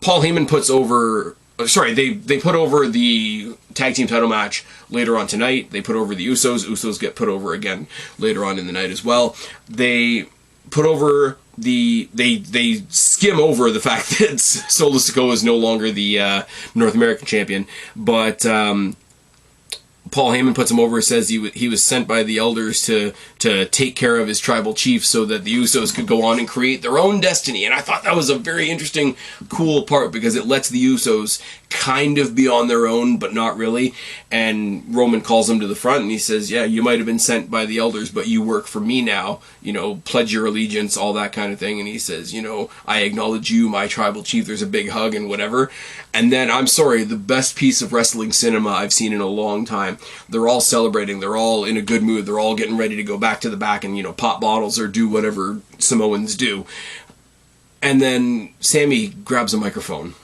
Paul Heyman puts over, sorry, they put over the tag team title match later on tonight. They put over the Usos. Usos get put over again later on in the night as well. They put over they skim over the fact that Solo Sikoa is no longer the North American champion, but Paul Heyman puts him over, says he was sent by the elders to take care of his tribal chief so that the Usos could go on and create their own destiny. And I thought that was a very interesting, cool part because it lets the Usos kind of be on their own, but not really. And Roman calls them to the front and he says, yeah, you might have been sent by the elders, but you work for me now. You know, pledge your allegiance, all that kind of thing. And he says, you know, I acknowledge you, my tribal chief. There's a big hug and whatever. And then, I'm sorry, the best piece of wrestling cinema I've seen in a long time. They're all celebrating. They're all in a good mood. They're all getting ready to go back to the back and, you know, pop bottles or do whatever Samoans do. And then Sammy grabs a microphone.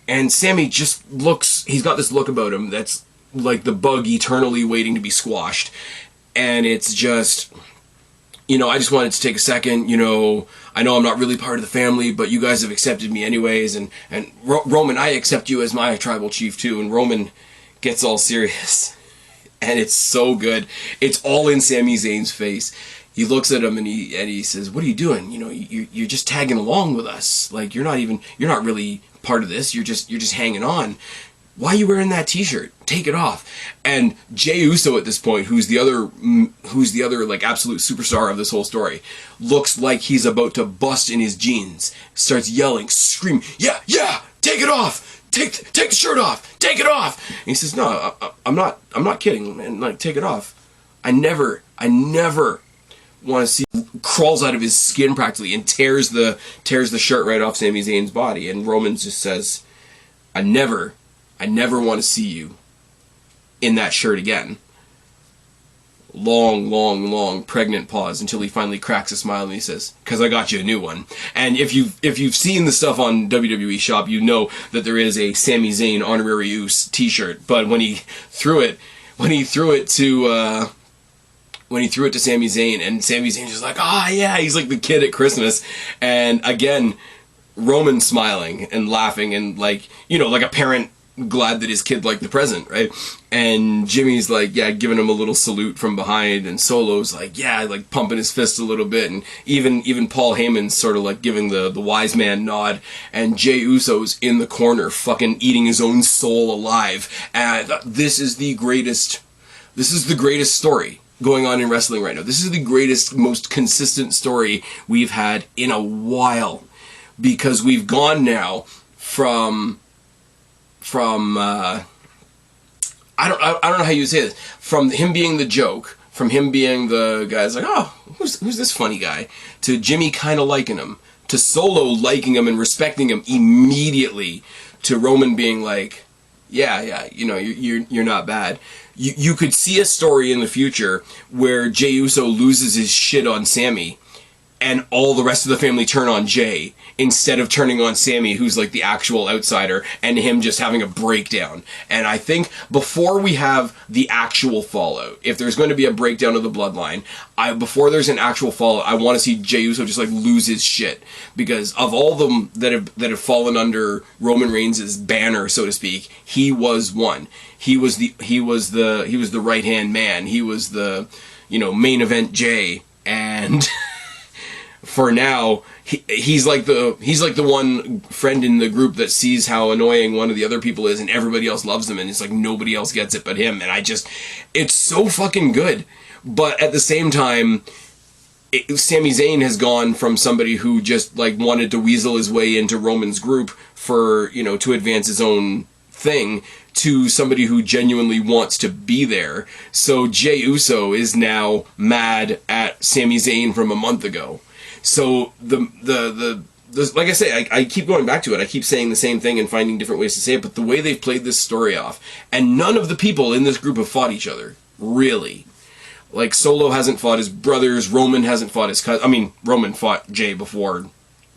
And Sammy just looks, he's got this look about him that's like the bug eternally waiting to be squashed. And it's just, you know, I just wanted to take a second, you know, I know I'm not really part of the family, but you guys have accepted me anyways. And Roman, I accept you as my tribal chief too. And Roman gets all serious. And it's so good. It's all in Sami Zayn's face. He looks at him and he says, "What are you doing? You know, you're just tagging along with us. Like you're not really part of this. You're just hanging on. Why are you wearing that t-shirt? Take it off." And Jey Uso at this point, who's the other like absolute superstar of this whole story, looks like he's about to bust in his jeans. Starts yelling, screaming, "Yeah, take it off. Take the shirt off. Take it off." And he says, "No, I'm not kidding, man. Like, take it off. I never want to see." Crawls out of his skin practically and tears the shirt right off Sami Zayn's body. And Roman just says, I never want to see you in that shirt again." Long pregnant pause until he finally cracks a smile and he says, "'Cause I got you a new one." And if you've seen the stuff on WWE Shop, you know that there is a Sami Zayn honorary use t-shirt. But when he threw it to when he threw it to Sami Zayn, and Sami Zayn's just like, oh yeah, he's like the kid at Christmas. And again, Roman smiling and laughing and like, you know, like a parent glad that his kid liked the present, right? And Jimmy's like, yeah, giving him a little salute from behind, and Solo's like, yeah, like pumping his fist a little bit, and even Paul Heyman's sort of like giving the wise man nod, and Jey Uso's in the corner fucking eating his own soul alive. And this is the greatest story going on in wrestling right now. This is the greatest, most consistent story we've had in a while, because we've gone now from I don't know how you say this, from him being the joke, from him being the guy's like, oh, who's this funny guy, to Jimmy kind of liking him, to Solo liking him and respecting him immediately, to Roman being like, yeah, you know, you're not bad. You could see a story in the future where Jey Uso loses his shit on Sami, and all the rest of the family turn on Jey, instead of turning on Sami, who's like the actual outsider, and him just having a breakdown. And I think before we have the actual fallout, if there's going to be a breakdown of the bloodline, before there's an actual fallout, I want to see Jey Uso just like lose his shit, because of all them that have fallen under Roman Reigns' banner, so to speak, he was one. He was the right hand man. He was the, you know, main event Jey, and for now, he's like the one friend in the group that sees how annoying one of the other people is, and everybody else loves them, and it's like nobody else gets it but him. And it's so fucking good. But at the same time, Sami Zayn has gone from somebody who just like wanted to weasel his way into Roman's group for, you know, to advance his own thing, to somebody who genuinely wants to be there. So Jey Uso is now mad at Sami Zayn from a month ago. So the like I say, I keep going back to it. I keep saying the same thing and finding different ways to say it, but the way they've played this story off, and none of the people in this group have fought each other, really. Like, Solo hasn't fought his brothers, Roman hasn't fought his cousin. I mean, Roman fought Jey before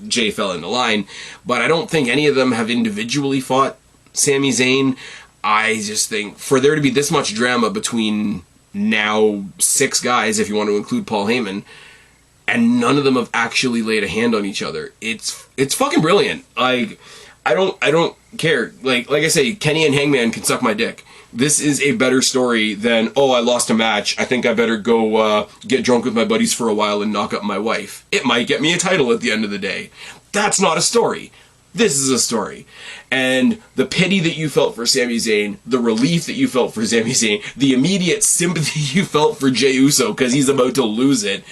Jey fell into line, but I don't think any of them have individually fought Sami Zayn. I just think for there to be this much drama between now 6 guys, if you want to include Paul Heyman, and none of them have actually laid a hand on each other, it's fucking brilliant. Like, I don't care. Like I say, Kenny and Hangman can suck my dick. This is a better story than, oh, I lost a match, I think I better go get drunk with my buddies for a while and knock up my wife. It might get me a title at the end of the day. That's not a story. This is a story. And the pity that you felt for Sami Zayn, the relief that you felt for Sami Zayn, the immediate sympathy you felt for Jey Uso because he's about to lose it,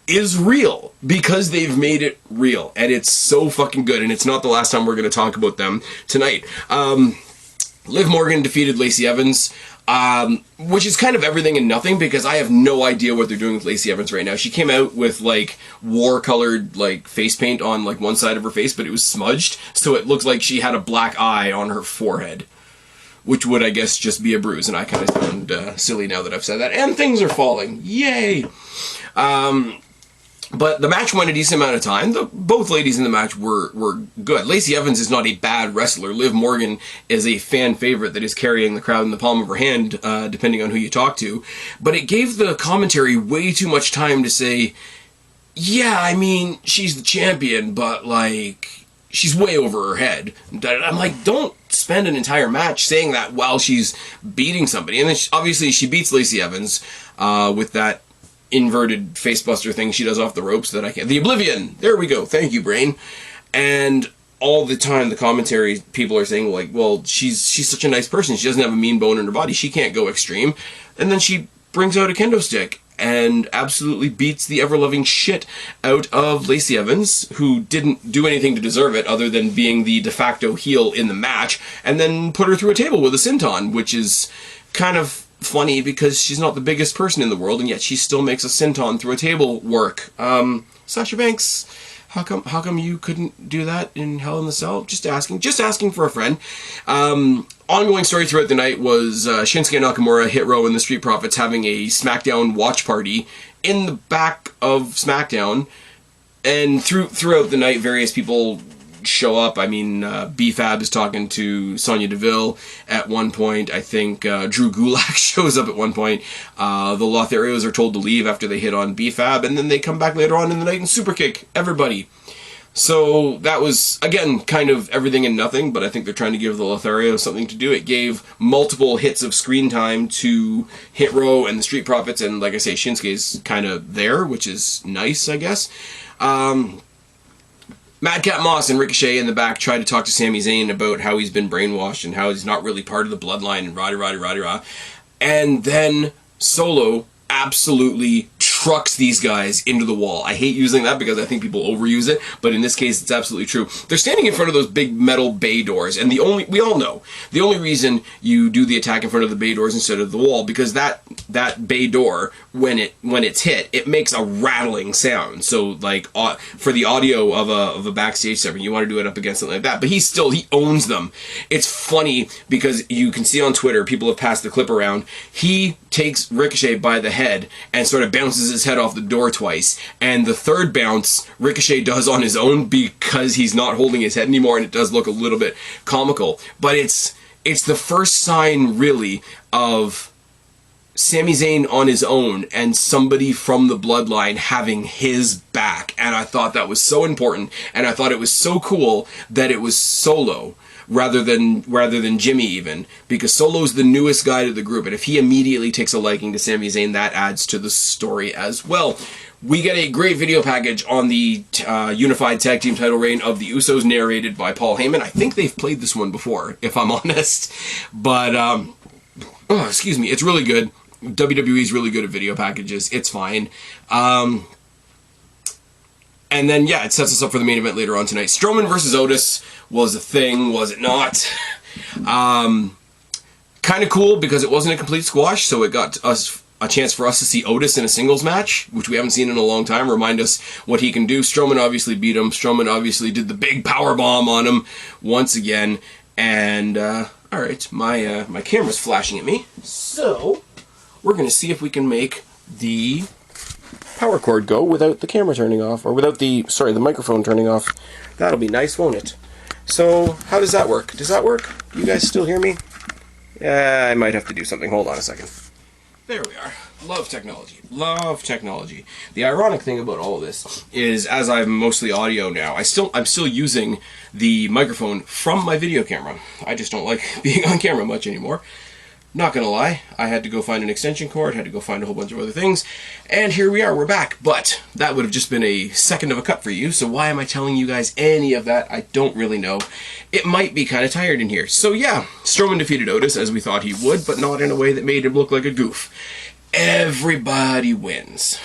is real, because they've made it real, and it's so fucking good. And it's not the last time we're going to talk about them tonight. Liv Morgan defeated Lacey Evans, which is kind of everything and nothing, because I have no idea what they're doing with Lacey Evans right now. She came out with like war-colored like face paint on like one side of her face, but it was smudged, so it looked like she had a black eye on her forehead, which would, I guess, just be a bruise. And I kind of sound silly now that I've said that. And things are falling. Yay! But the match went a decent amount of time. Both ladies in the match were good. Lacey Evans is not a bad wrestler. Liv Morgan is a fan favorite that is carrying the crowd in the palm of her hand, depending on who you talk to. But it gave the commentary way too much time to say, yeah, I mean, she's the champion, but, like, she's way over her head. I'm like, don't spend an entire match saying that while she's beating somebody. And then, obviously, she beats Lacey Evans with that inverted facebuster thing she does off the ropes that I can't... The Oblivion! There we go. Thank you, brain. And all the time, the commentary people are saying, like, well, she's such a nice person. She doesn't have a mean bone in her body. She can't go extreme. And then she brings out a kendo stick and absolutely beats the ever-loving shit out of Lacey Evans, who didn't do anything to deserve it other than being the de facto heel in the match, and then put her through a table with a senton, which is kind of funny because she's not the biggest person in the world, and yet she still makes a senton through a table work. Sasha Banks, how come you couldn't do that in Hell in the Cell? Just asking for a friend. Ongoing story throughout the night was Shinsuke Nakamura, Hit Row, and the Street Profits having a SmackDown watch party in the back of SmackDown, and throughout the night, various people show up. I mean, B-Fab is talking to Sonya Deville at one point. I think Drew Gulak shows up at one point. The Lotharios are told to leave after they hit on B-Fab, and then they come back later on in the night and superkick everybody. So that was, again, kind of everything and nothing, but I think they're trying to give the Lothario something to do. It gave multiple hits of screen time to Hit Row and the Street Profits, and like I say, Shinsuke's kind of there, which is nice, I guess. Madcap Moss and Ricochet in the back tried to talk to Sami Zayn about how he's been brainwashed and how he's not really part of the bloodline and rah-de-rah-de-rah-de-rah. And then Solo absolutely trucks these guys into the wall. I hate using that because I think people overuse it, but in this case it's absolutely true. They're standing in front of those big metal bay doors, and we all know the only reason you do the attack in front of the bay doors instead of the wall, because that bay door, when it's hit, it makes a rattling sound. So like for the audio of a backstage segment, you want to do it up against something like that. But he owns them. It's funny because you can see on Twitter, people have passed the clip around. He takes Ricochet by the head and sort of bounces his head off the door twice, and the third bounce Ricochet does on his own because he's not holding his head anymore, and it does look a little bit comical. But it's the first sign really of Sami Zayn on his own and somebody from the bloodline having his back, and I thought that was so important, and I thought it was so cool that it was Solo rather than Jimmy even, because Solo's the newest guy to the group, and if he immediately takes a liking to Sami Zayn, that adds to the story as well. We get a great video package on the unified tag team title reign of the Usos, narrated by Paul Heyman. I think they've played this one before, if I'm honest, but excuse me, it's really good. WWE's really good at video packages. It's fine. And then, yeah, it sets us up for the main event later on tonight. Strowman versus Otis was a thing, was it not? Kind of cool because it wasn't a complete squash, so it got us a chance for us to see Otis in a singles match, which we haven't seen in a long time, remind us what he can do. Strowman obviously beat him. Strowman obviously did the big power bomb on him once again. And, alright, my camera's flashing at me. So, we're going to see if we can make the power cord go without the camera turning off, or without the microphone turning off. That'll be nice, won't it? So, how does that work? Does that work? You guys still hear me? I might have to do something. Hold on a second. There we are. Love technology. Love technology. The ironic thing about all of this is, as I'm mostly audio now, I'm still using the microphone from my video camera. I just don't like being on camera much anymore. Not gonna lie, I had to go find an extension cord, had to go find a whole bunch of other things, and here we are, we're back. But that would have just been a second of a cut for you, so why am I telling you guys any of that? I don't really know. It might be kind of tired in here. So yeah, Strowman defeated Otis as we thought he would, but not in a way that made him look like a goof. Everybody wins.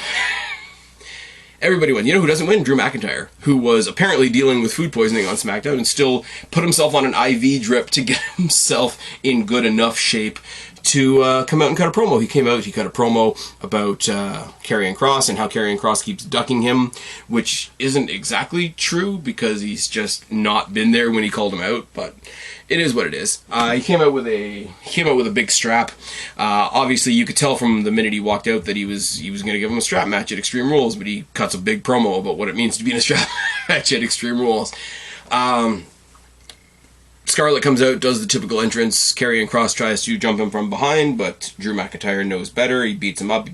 Everybody wins. You know who doesn't win? Drew McIntyre, who was apparently dealing with food poisoning on SmackDown and still put himself on an IV drip to get himself in good enough shape to come out and cut a promo. He came out, he cut a promo about Karrion Kross and how Karrion Kross keeps ducking him, which isn't exactly true because he's just not been there when he called him out, but it is what it is. He came out with a big strap. Obviously, you could tell from the minute he walked out that he was going to give him a strap match at Extreme Rules, but he cuts a big promo about what it means to be in a strap match at Extreme Rules. Scarlett comes out, does the typical entrance. Karrion Kross tries to jump him from behind, but Drew McIntyre knows better. He beats him up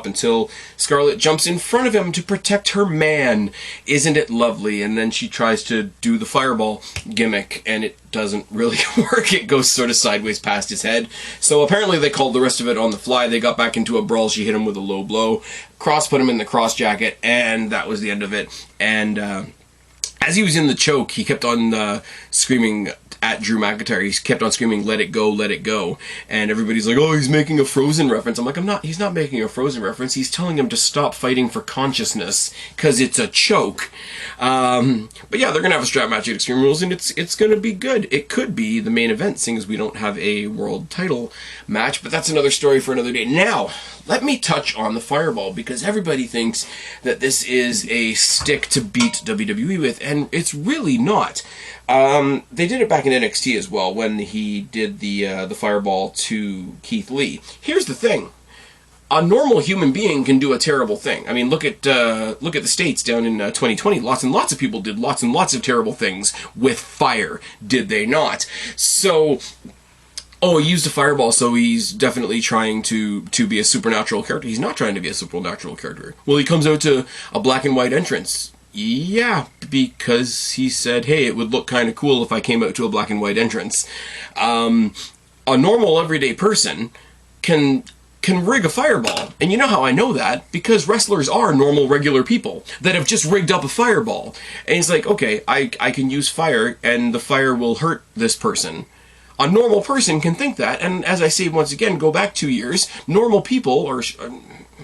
until Scarlett jumps in front of him to protect her man. Isn't it lovely? And then she tries to do the fireball gimmick, and it doesn't really work. It goes sort of sideways past his head. So apparently they called the rest of it on the fly. They got back into a brawl. She hit him with a low blow. Kross put him in the cross jacket, and that was the end of it. And as he was in the choke, he kept on screaming at Drew McIntyre. He kept on screaming, let it go, let it go. And everybody's like, oh, he's making a Frozen reference. I'm like, he's not making a Frozen reference. He's telling him to stop fighting for consciousness because it's a choke. But yeah, they're going to have a strap match at Extreme Rules, and it's going to be good. It could be the main event, seeing as we don't have a world title match, but that's another story for another day. Now, let me touch on the Fireball, because everybody thinks that this is a stick to beat WWE with, and it's really not. They did it back in NXT as well, when he did the Fireball to Keith Lee. Here's the thing. a normal human being can do a terrible thing. I mean, look at the States down in 2020. Lots and lots of people did lots and lots of terrible things with fire, did they not? So, oh, he used a fireball, so he's definitely trying to be a supernatural character. He's not trying to be a supernatural character. Well, he comes out to a black and white entrance. Yeah, because he said, hey, it would look kind of cool if I came out to a black and white entrance. A normal, everyday person can rig a fireball. And you know how I know that? Because wrestlers are normal, regular people that have just rigged up a fireball. And he's like, okay, I can use fire, and the fire will hurt this person. A normal person can think that, and as I say once again, go back 2 years, normal people, or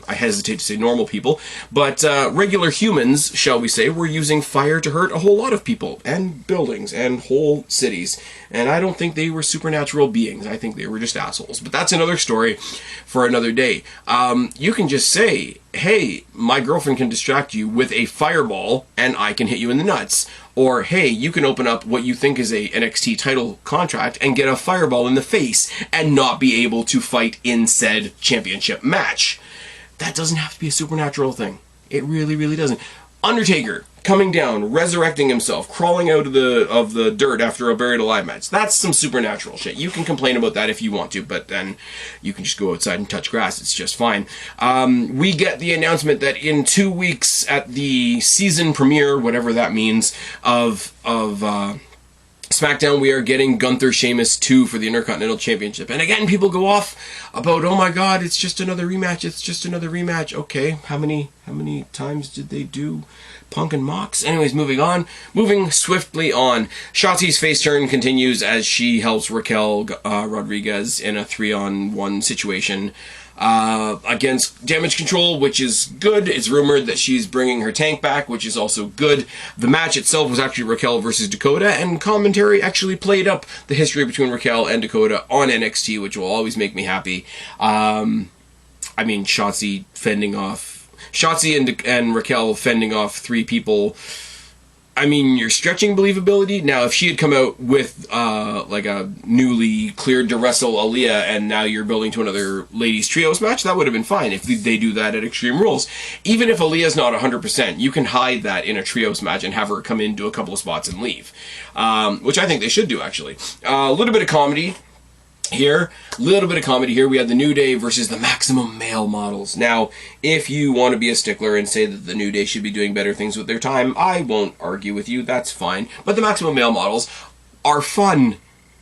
I hesitate to say normal people, but regular humans, shall we say, were using fire to hurt a whole lot of people, and buildings, and whole cities. And I don't think they were supernatural beings. I think they were just assholes. But that's another story for another day. You can just say, hey, my girlfriend can distract you with a fireball, and I can hit you in the nuts. Or, hey, you can open up what you think is a NXT title contract and get a fireball in the face and not be able to fight in said championship match. That doesn't have to be a supernatural thing. It really, really doesn't. Undertaker coming down, resurrecting himself, crawling out of the dirt after a buried alive match. That's some supernatural shit. You can complain about that if you want to, but then you can just go outside and touch grass. It's just fine. We get the announcement that in 2 weeks at the season premiere, whatever that means, of SmackDown, we are getting Gunther Sheamus 2 for the Intercontinental Championship. And again, people go off about, oh my god, it's just another rematch, it's just another rematch. Okay, how many times did they do Punk and Mox? Anyways, moving on. Moving swiftly on. Shotzi's face turn continues as she helps Raquel Rodriguez in a 3-on-1 situation against Damage Control, which is good. It's rumored that she's bringing her tank back, which is also good. The match itself was actually Raquel versus Dakota, and commentary actually played up the history between Raquel and Dakota on NXT, which will always make me happy. I mean, Shotzi and Raquel fending off 3 people. I mean, you're stretching believability. Now, if she had come out with, like a newly cleared to wrestle Aaliyah, and now you're building to another ladies trios match, that would have been fine if they do that at Extreme Rules. Even if Aaliyah's not 100%, you can hide that in a trios match and have her come in, do a couple of spots, and leave. Which I think they should do, actually. A little bit of comedy here. We had the New Day versus the Maximum Male Models. Now, if you want to be a stickler and say that the New Day should be doing better things with their time, I won't argue with you, that's fine. But the Maximum Male Models are fun.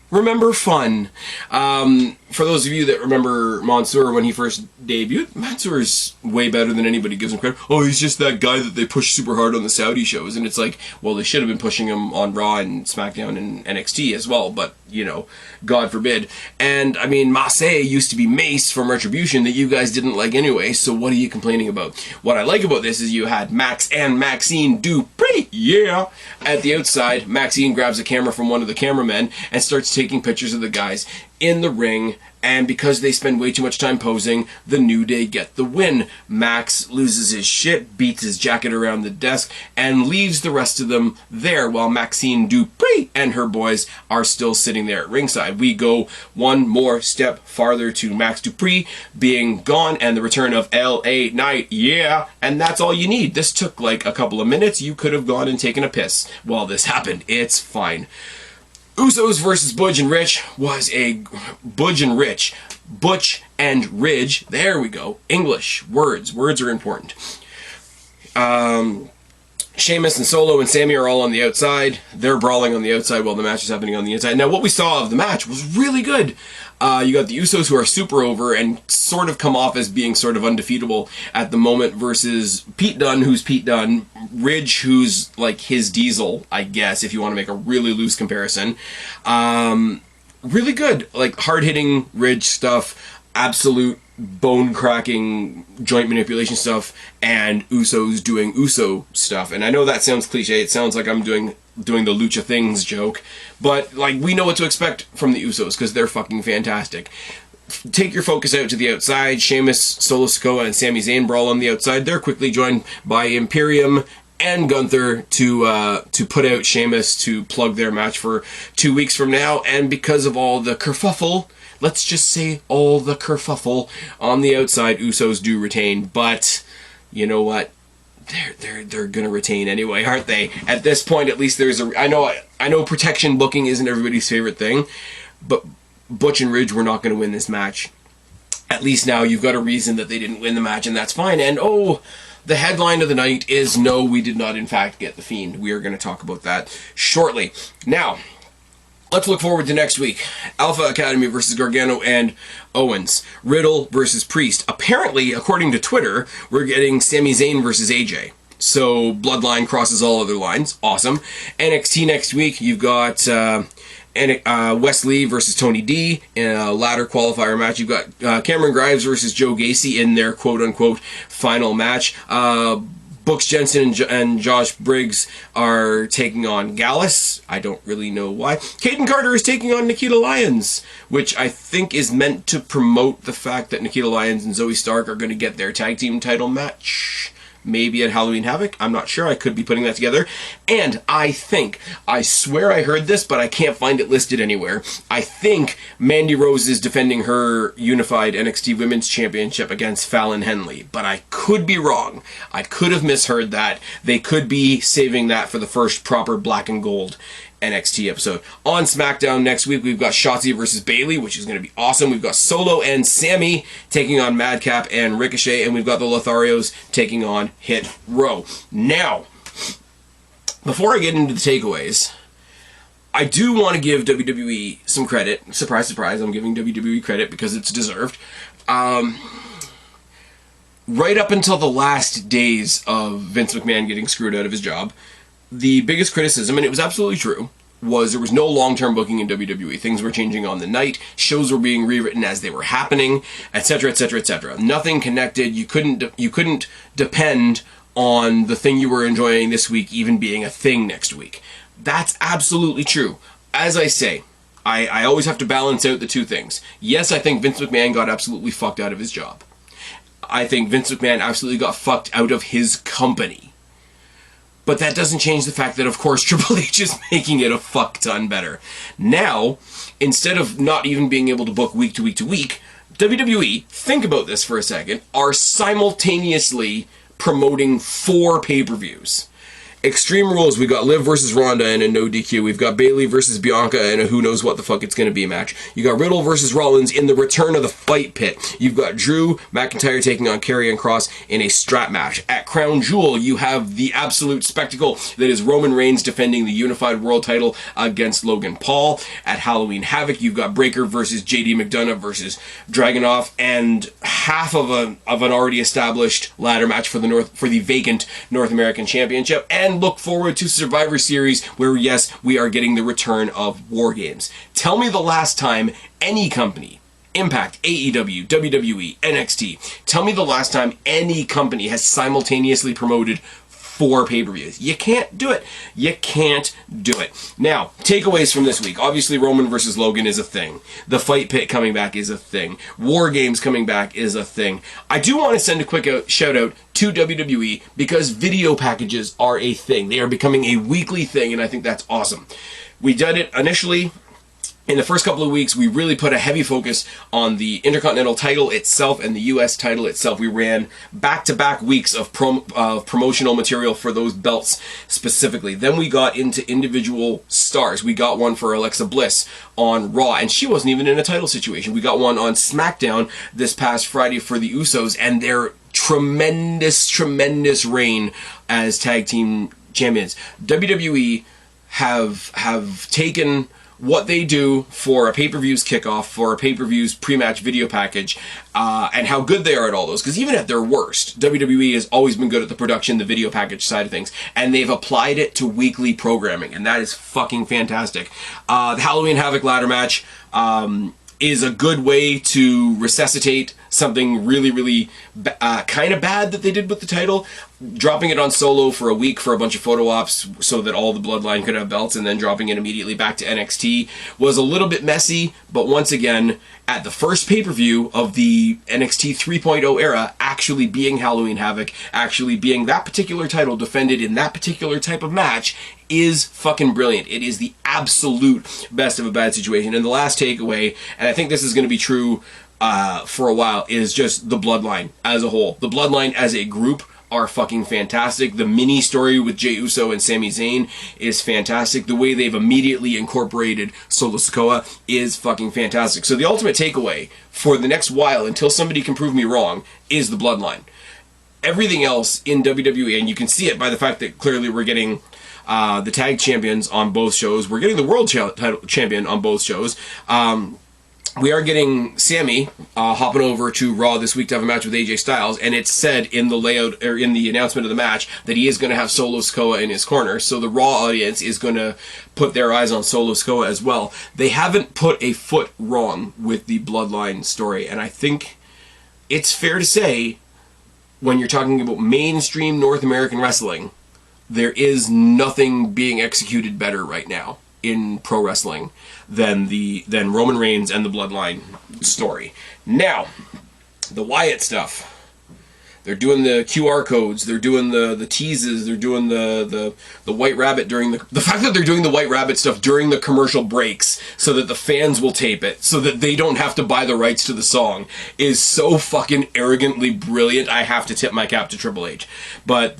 Remember fun. For those of you that remember Mansoor when he first debuted, Mansoor's way better than anybody gives him credit. Oh, he's just that guy that they push super hard on the Saudi shows. And it's like, well, they should have been pushing him on Raw and SmackDown and NXT as well, but, you know, God forbid. And, I mean, Massey used to be Mace from Retribution that you guys didn't like anyway, so what are you complaining about? What I like about this is you had Max and Maxine Dupree, yeah! At the outside, Maxine grabs a camera from one of the cameramen and starts taking pictures of the guys in the ring, and because they spend way too much time posing, the New Day get the win. Max loses his shit, beats his jacket around the desk, and leaves the rest of them there while Maxine Dupree and her boys are still sitting there at ringside. We go one more step farther to Max Dupree being gone and the return of L.A. Knight, yeah, and that's all you need. This took like a couple of minutes. You could have gone and taken a piss while this happened. It's fine. Usos versus Butch and Rich was a... Butch and Ridge. There we go. English. Words. Words are important. Sheamus and Solo and Sammy are all on the outside. They're brawling on the outside while the match is happening on the inside. Now, what we saw of the match was really good. You got the Usos, who are super over and sort of come off as being sort of undefeatable at the moment, versus Pete Dunne, who's Pete Dunne, Ridge, who's like his Diesel, I guess, if you want to make a really loose comparison. Really good. Like, hard-hitting Ridge stuff, absolute bone-cracking joint manipulation stuff, and Usos doing Uso stuff. And I know that sounds cliche. It sounds like I'm doing the Lucha Things joke, but like, we know what to expect from the Usos because they're fucking fantastic. Take your focus out to the outside. Sheamus, Solo Sikoa, and Sami Zayn brawl on the outside. They're quickly joined by Imperium and Gunther to put out Sheamus to plug their match for 2 weeks from now. And because of all the kerfuffle let's just say all the kerfuffle on the outside, Usos do retain, but you know what? They're gonna retain anyway, aren't they? At this point, at least there's a. I know protection booking isn't everybody's favorite thing, but Butch and Ridge were not going to win this match. At least now you've got a reason that they didn't win the match, and that's fine. And oh, the headline of the night is no, we did not in fact get the Fiend. We are going to talk about that shortly. Now, let's look forward to next week. Alpha Academy versus Gargano and Owens. Riddle versus Priest. Apparently, according to Twitter, we're getting Sami Zayn versus AJ. So, Bloodline crosses all other lines. Awesome. NXT next week, you've got Wes Lee versus Tony D in a ladder qualifier match. You've got Cameron Grimes versus Joe Gacy in their quote-unquote final match. Brooks Jensen and Josh Briggs are taking on Gallus. I don't really know why. Caden Carter is taking on Nikita Lyons, which I think is meant to promote the fact that Nikita Lyons and Zoe Stark are going to get their tag team title match. Maybe at Halloween Havoc. I'm not sure. I could be putting that together. And I swear I heard this, but I can't find it listed anywhere. I think Mandy Rose is defending her unified NXT Women's Championship against Fallon Henley. But I could be wrong. I could have misheard that. They could be saving that for the first proper black and gold NXT episode. On SmackDown next week, we've got Shotzi versus Bayley, which is going to be awesome. We've got Solo and Sammy taking on Madcap and Ricochet, and we've got the Lotharios taking on Hit Row. Now, before I get into the takeaways, I do want to give WWE some credit. Surprise, surprise, I'm giving WWE credit because it's deserved. Right up until the last days of Vince McMahon getting screwed out of his job, the biggest criticism, and it was absolutely true, was there was no long-term booking in WWE. Things were changing on the night, shows were being rewritten as they were happening, etc., etc., etc. Nothing connected. You couldn't depend on the thing you were enjoying this week even being a thing next week. That's absolutely true. As I say, I always have to balance out the two things. Yes, I think Vince McMahon got absolutely fucked out of his job. I think Vince McMahon absolutely got fucked out of his company. But that doesn't change the fact that, of course, Triple H is making it a fuck ton better. Now, instead of not even being able to book week to week to week, WWE, think about this for a second, are simultaneously promoting 4 pay-per-views. Extreme Rules, we got Liv versus Ronda in a no DQ. We've got Bayley versus Bianca in a who knows what the fuck it's going to be match. You got Riddle versus Rollins in the return of the Fight Pit. You've got Drew McIntyre taking on Karrion Kross in a strap match. At Crown Jewel, you have the absolute spectacle that is Roman Reigns defending the Unified World title against Logan Paul. At Halloween Havoc, you've got Breakker versus JD McDonough versus Dragunov, and half of an already established ladder match for the vacant North American Championship. And look forward to Survivor Series, where yes, we are getting the return of War Games. Tell me the last time any company, Impact, AEW, WWE, NXT, tell me the last time any company has simultaneously promoted 4 pay-per-views. You can't do it. You can't do it. Now, takeaways from this week. Obviously, Roman versus Logan is a thing. The Fight Pit coming back is a thing. War Games coming back is a thing. I do want to send a quick shout out to WWE because video packages are a thing. They are becoming a weekly thing, and I think that's awesome. We did it initially. In the first couple of weeks, we really put a heavy focus on the Intercontinental title itself and the US title itself. We ran back-to-back weeks of promotional material for those belts specifically. Then we got into individual stars. We got one for Alexa Bliss on Raw, and she wasn't even in a title situation. We got one on SmackDown this past Friday for the Usos and their tremendous reign as tag team champions. WWE have taken what they do for a pay-per-views kickoff, for a pay-per-views pre-match video package, and how good they are at all those. Because even at their worst, WWE has always been good at the production, the video package side of things, and they've applied it to weekly programming, and that is fucking fantastic. The Halloween Havoc ladder match is a good way to resuscitate something really kind of bad that they did with the title. dropping it on Solo for a week for a bunch of photo ops so that all the Bloodline could have belts, and then dropping it immediately back to NXT was a little bit messy, but once again, at the first pay-per-view of the NXT 3.0 era, actually being Halloween Havoc, actually being that particular title defended in that particular type of match is fucking brilliant. It is the absolute best of a bad situation. And the last takeaway, and I think this is going to be true for a while, is just the Bloodline as a whole. The Bloodline as a group are fucking fantastic. The mini story with Jey Uso and Sami Zayn is fantastic. The way they've immediately incorporated Solo Sikoa is fucking fantastic. So the ultimate takeaway for the next while, until somebody can prove me wrong, is the Bloodline. Everything else in WWE, and you can see it by the fact that clearly we're getting the tag champions on both shows. We're getting the world title champion on both shows. We are getting Sammy hopping over to Raw this week to have a match with AJ Styles, and it's said in the layout or in the announcement of the match that he is going to have Solo Sikoa in his corner. So the Raw audience is going to put their eyes on Solo Sikoa as well. They haven't put a foot wrong with the Bloodline story, and I think it's fair to say, when you're talking about mainstream North American wrestling, there is nothing being executed better right now in pro wrestling than Roman Reigns and the Bloodline story. Now, the Wyatt stuff. They're doing the QR codes, they're doing the teases, they're doing the White Rabbit during the fact that they're doing the White Rabbit stuff during the commercial breaks so that the fans will tape it, so that they don't have to buy the rights to the song, is so fucking arrogantly brilliant. I have to tip my cap to Triple H. But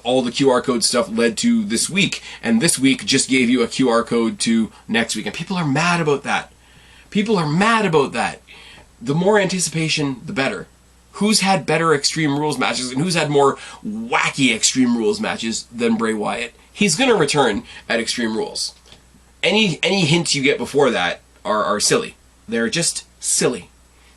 all the QR code stuff led to this week, and this week just gave you a QR code to next week, and people are mad about that. People are mad about that. The more anticipation, the better. Who's had better Extreme Rules matches and who's had more wacky Extreme Rules matches than Bray Wyatt? He's going to return at Extreme Rules. Any hints you get before that are silly. They're just silly.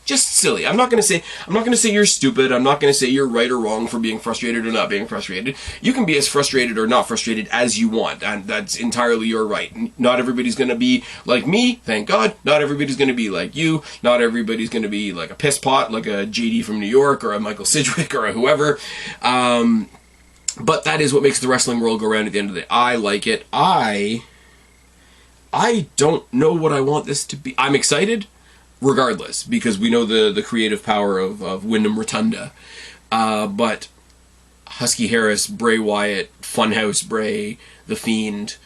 Just silly. I'm not going to say you're stupid. I'm not going to say you're right or wrong for being frustrated or not being frustrated. You can be as frustrated or not frustrated as you want, and that's entirely your right. Not everybody's going to be like me, thank God. Not everybody's going to be like you. Not everybody's going to be like a piss pot, like a JD from New York or a Michael Sidgwick or a whoever. But that is what makes the wrestling world go round at the end of the day. I like it. I don't know what I want this to be. I'm excited regardless, because we know the creative power of Wyndham Rotunda. But Husky Harris, Bray Wyatt, Funhouse Bray, The Fiend,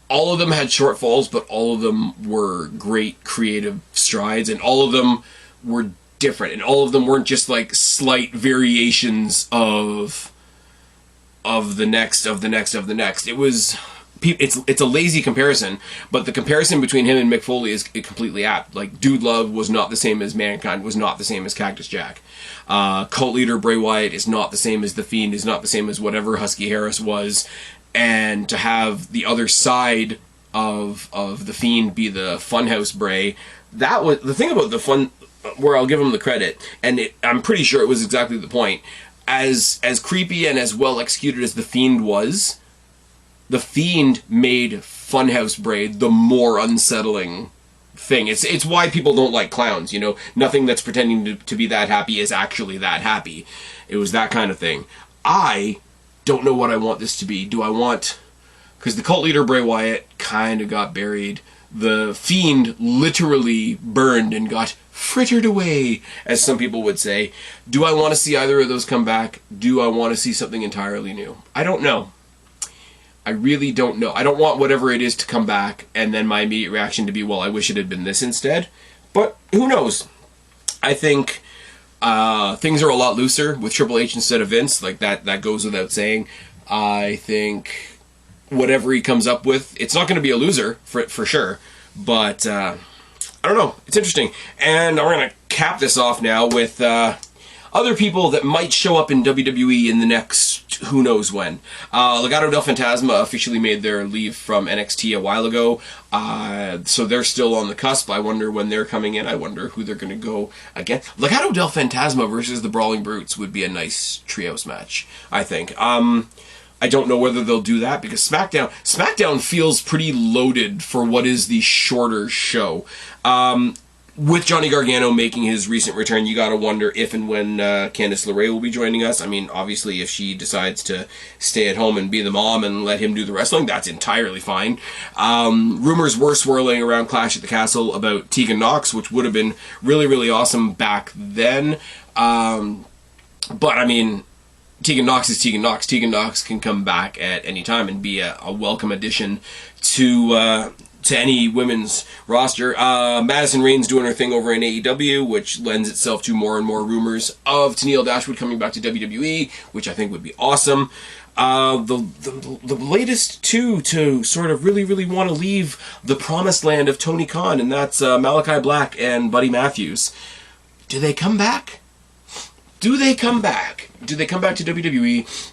all of them had shortfalls, but all of them were great creative strides, and all of them were different, and all of them weren't just like slight variations of the next. It was... It's a lazy comparison, but the comparison between him and Mick Foley is completely apt. Like, Dude Love was not the same as Mankind, was not the same as Cactus Jack. Cult leader Bray Wyatt is not the same as The Fiend, is not the same as whatever Husky Harris was. And to have the other side of The Fiend be the Funhouse Bray, that was the thing about the fun, where I'll give him the credit, and I'm pretty sure it was exactly the point. As creepy and as well executed as The Fiend was, The Fiend made Funhouse Bray the more unsettling thing. It's why people don't like clowns, you know? Nothing that's pretending to be that happy is actually that happy. It was that kind of thing. I don't know what I want this to be. Do I want... Because the cult leader Bray Wyatt kind of got buried. The Fiend literally burned and got frittered away, as some people would say. Do I want to see either of those come back? Do I want to see something entirely new? I don't know. I really don't know. I don't want whatever it is to come back and then my immediate reaction to be, well, I wish it had been this instead. But who knows? I think things are a lot looser with Triple H instead of Vince. Like, that goes without saying. I think whatever he comes up with, it's not going to be a loser for sure. But I don't know. It's interesting. And we're going to cap this off now with other people that might show up in WWE in the next who knows when. Legado del Fantasma officially made their leave from NXT a while ago, so they're still on the cusp. I wonder when they're coming in. I wonder who they're going to go against. Legado del Fantasma versus the Brawling Brutes would be a nice trios match, I think. I don't know whether they'll do that, because SmackDown feels pretty loaded for what is the shorter show. with Johnny Gargano making his recent return, you gotta wonder if and when Candice LeRae will be joining us. I mean, obviously, if she decides to stay at home and be the mom and let him do the wrestling, that's entirely fine. Rumors were swirling around Clash at the Castle about Tegan Nox, which would have been really, really awesome back then. But, I mean, Tegan Nox is Tegan Nox. Tegan Nox can come back at any time and be a welcome addition to any women's roster. Madison Rain's doing her thing over in AEW, which lends itself to more and more rumors of Tenille Dashwood coming back to WWE, which I think would be awesome. The latest two to sort of really, really want to leave the promised land of Tony Khan, and that's Malachi Black and Buddy Matthews. Do they come back? Do they come back? Do they come back to WWE?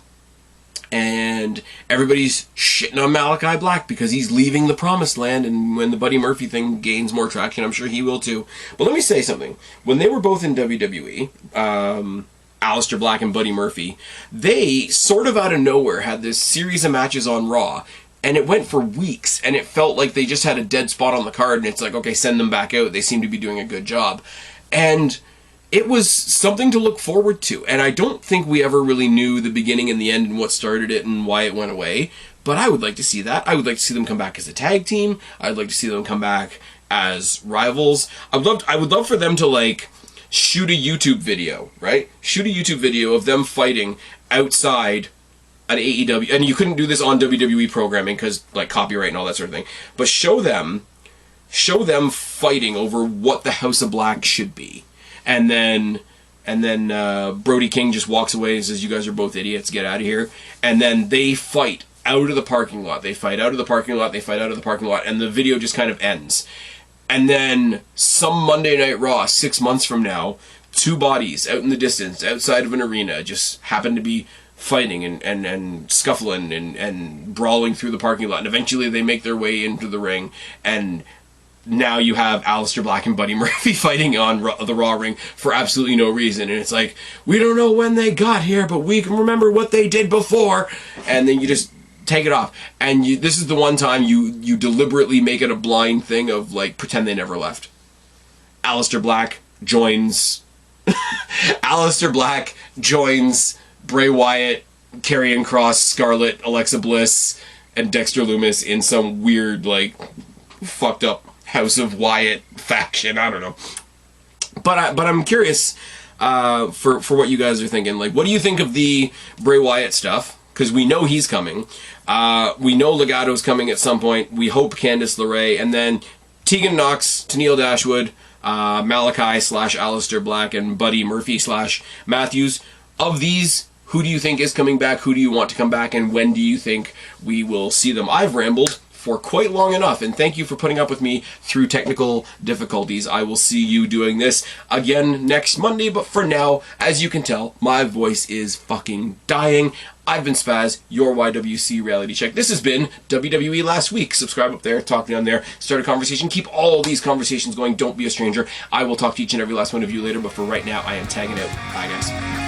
And everybody's shitting on Malachi Black because he's leaving the promised land, and when the Buddy Murphy thing gains more traction, I'm sure he will too. But let me say something. When they were both in WWE, Aleister Black and Buddy Murphy, they sort of out of nowhere had this series of matches on Raw, and it went for weeks, and it felt like they just had a dead spot on the card, and it's like, okay, send them back out. They seem to be doing a good job. And it was something to look forward to, and I don't think we ever really knew the beginning and the end and what started it and why it went away, but I would like to see that. I would like to see them come back as a tag team. I'd like to see them come back as rivals. I would love for them to, like, shoot a YouTube video, right? Shoot a YouTube video of them fighting outside an AEW, and you couldn't do this on WWE programming because, like, copyright and all that sort of thing, but show them fighting over what the House of Black should be. And then Brody King just walks away and says, you guys are both idiots, get out of here. And then they fight out of the parking lot. They fight out of the parking lot, they fight out of the parking lot, and the video just kind of ends. And then some Monday Night Raw, 6 months from now, two bodies out in the distance, outside of an arena, just happen to be fighting and scuffling and brawling through the parking lot. And eventually they make their way into the ring, and now you have Aleister Black and Buddy Murphy fighting on the Raw ring for absolutely no reason. And it's like, we don't know when they got here, but we can remember what they did before. And then you just take it off. And this is the one time you deliberately make it a blind thing of, like, pretend they never left. Aleister Black joins... Aleister Black joins Bray Wyatt, Karrion Kross, Scarlett, Alexa Bliss, and Dexter Lumis in some weird, like, fucked up House of Wyatt faction. I don't know, but I'm curious for what you guys are thinking. Like, what do you think of the Bray Wyatt stuff? Because we know he's coming. We know Legato's coming at some point. We hope Candice LeRae, and then Tegan Nox, Tenille Dashwood, Malachi / Aleister Black, and Buddy Murphy / Matthews. Of these, who do you think is coming back? Who do you want to come back? And when do you think we will see them? I've rambled for quite long enough, and thank you for putting up with me through technical difficulties. I will see you doing this again next Monday, but for now, as you can tell, my voice is fucking dying. I've been Spaz, your YWC Reality Check. This has been WWE Last Week. Subscribe up there, talk down there, start a conversation, keep all these conversations going, don't be a stranger. I will talk to each and every last one of you later, but for right now, I am tagging out. Bye, guys.